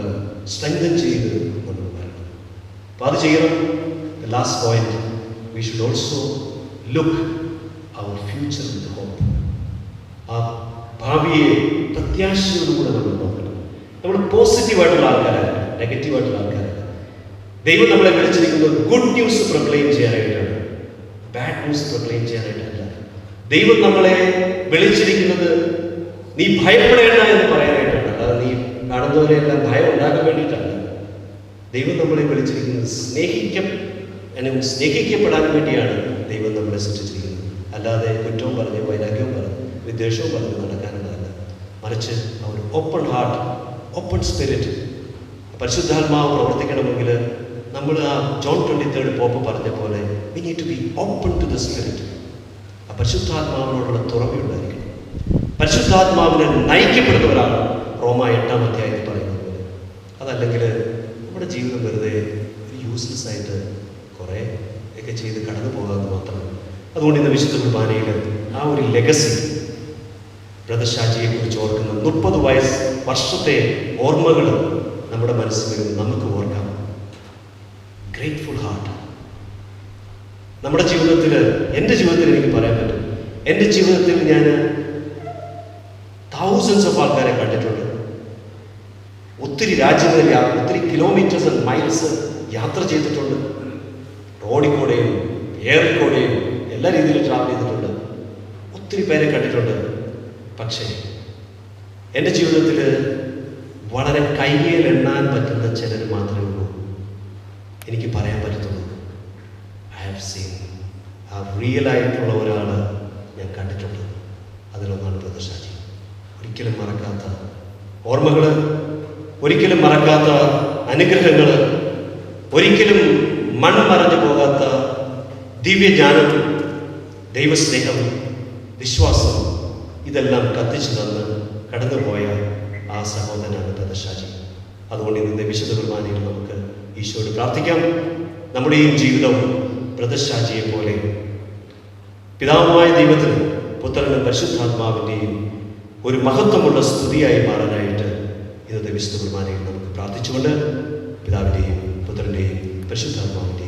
സ്ട്രെങ്തൻ ചെയ്ത് നമ്മൾ വരണം. അപ്പോൾ അത് ചെയ്യണം. Last point, we should also look our future with hope. ആ ഭാവിയെ പ്രത്യാശയോടുകൂടെ നമ്മൾ നോക്കണം. നമ്മൾ പോസിറ്റീവായിട്ടുള്ള ആൾക്കാരല്ല, നെഗറ്റീവായിട്ടുള്ള ആൾക്കാരല്ല. ദൈവം നമ്മളെ വിളിച്ചിരിക്കുന്നത് ഗുഡ് ന്യൂസ് പ്രൊക്ലെയിം ചെയ്യാനായിട്ടാണ്, ബാഡ് ന്യൂസ് പ്രൊക്ലെയിം ചെയ്യാനായിട്ടല്ല. ദൈവം നമ്മളെ വിളിച്ചിരിക്കുന്നത് നീ ഭയപ്പെടേണ്ട എന്ന് പറയാനായിട്ടാണ്. അതായത് നീ കാണുന്നവരെല്ലാം ഭയം ഉണ്ടാക്കാൻ വേണ്ടിയിട്ടല്ല. ദൈവം നമ്മളെ വിളിച്ചിരിക്കുന്നത് സ്നേഹിക്കപ്പെടാൻ വേണ്ടിയാണ് ദൈവം നമ്മളെ സൃഷ്ടിച്ചിരിക്കുന്നത്. അല്ലാതെ കുറ്റവും പറഞ്ഞ് വൈരാഗ്യവും പറഞ്ഞ് വിദ്വേഷവും പറഞ്ഞ് നടക്കാനുള്ളതല്ല. മറിച്ച് ആ ഒരു ഓപ്പൺ ഹാർട്ട്, ഓപ്പൺ സ്പിരിറ്റ്, പരിശുദ്ധാത്മാവ് പ്രവർത്തിക്കണമെങ്കിൽ നമ്മൾ ആ ജോൺ 23 പോപ്പ് പറഞ്ഞ പോലെ we need to be open to the spirit. ആ പരിശുദ്ധാത്മാവിനോടുള്ള തുറവിയുണ്ടായിരിക്കണം. പരിശുദ്ധാത്മാവിനെ നയിക്കപ്പെടുന്നവരാണ് റോമ 8-ാം അധ്യായത്തിൽ പറയുന്നത് പോലെ. അതല്ലെങ്കിൽ നമ്മുടെ ജീവിതം വെറുതെ യൂസ്ലെസ് ആയിട്ട് കുറേ ഒക്കെ ചെയ്ത് കടന്നു പോകാമെന്ന് മാത്രമല്ല. അതുകൊണ്ട് ഇന്ന് വിശുദ്ധ കുർബാനയിൽ ആ ഒരു ലെഗസി ബ്രദർ ഷാജിയെ കുറിച്ച് ഓർക്കുന്ന 30 വർഷത്തെ ഓർമ്മകൾ നമ്മുടെ മനസ്സിൽ വരുമ്പോൾ നമുക്ക് ഓർക്കാം. Grateful heart. നമ്മുടെ ജീവിതത്തിൽ, എൻ്റെ ജീവിതത്തിൽ എനിക്ക് പറയാൻ പറ്റും, എൻ്റെ ജീവിതത്തിൽ ഞാൻ തൗസൻഡ്സ് ഓഫ് ആൾക്കാരെ കണ്ടിട്ടുണ്ട്. ഒത്തിരി രാജ്യങ്ങളിൽ, ഒത്തിരി കിലോമീറ്റേഴ്സ് ആൻഡ് മൈൽസ് യാത്ര ചെയ്തിട്ടുണ്ട്. റോഡിൽ കൂടെയും എയറിൽ കൂടെയും എല്ലാ രീതിയിലും ട്രാവൽ ചെയ്തിട്ടുണ്ട്. ഒത്തിരി പേരെ കണ്ടിട്ടുണ്ട്. പക്ഷേ എൻ്റെ ജീവിതത്തിൽ വളരെ കൈയിൽ എണ്ണാൻ പറ്റുന്ന ചിലർ മാത്രമേ ഉള്ളൂ എനിക്ക് പറയാൻ പറ്റത്തുള്ളൂ. ഐ ഹാവ് സീൻ, ആ റിയൽ ആയിട്ടുള്ള ഒരാൾ ഞാൻ കണ്ടിട്ടുണ്ട്. അതിലൊന്നാണ് ബ്രദർ ഷാജി. ഒരിക്കലും മറക്കാത്ത ഓർമ്മകൾ, ഒരിക്കലും മറക്കാത്ത അനുഗ്രഹങ്ങൾ, ഒരിക്കലും മൺമറഞ്ഞു പോകാത്ത ദിവ്യജ്ഞാനം, ദൈവസ്നേഹം, വിശ്വാസം, ഇതെല്ലാം കത്തിച്ചു തന്ന് കടന്നുപോയ ആ സഹോദരനാണ് ബ്രദർ ഷാജി. അതുകൊണ്ട് ഇന്നത്തെ വിശുദ്ധ കുർബാനയിൽ നമുക്ക് ഈശോയോട് പ്രാർത്ഥിക്കാം. നമ്മുടെയും ജീവിതം ബ്രദർ ഷാജിയെ പോലെ പിതാവായ ദൈവത്തിനും പുത്രനും പരിശുദ്ധാത്മാവിൻ്റെയും ഒരു മഹത്വമുള്ള സ്തുതിയായി മാറാനായിട്ട് ഇന്നത്തെ വിശുദ്ധ കുർബാനയിൽ നമുക്ക് പ്രാർത്ഥിച്ചുകൊണ്ട് പിതാവിൻ്റെയും പുത്രൻ്റെയും പരിശുദ്ധാത്മാവിൻ്റെയും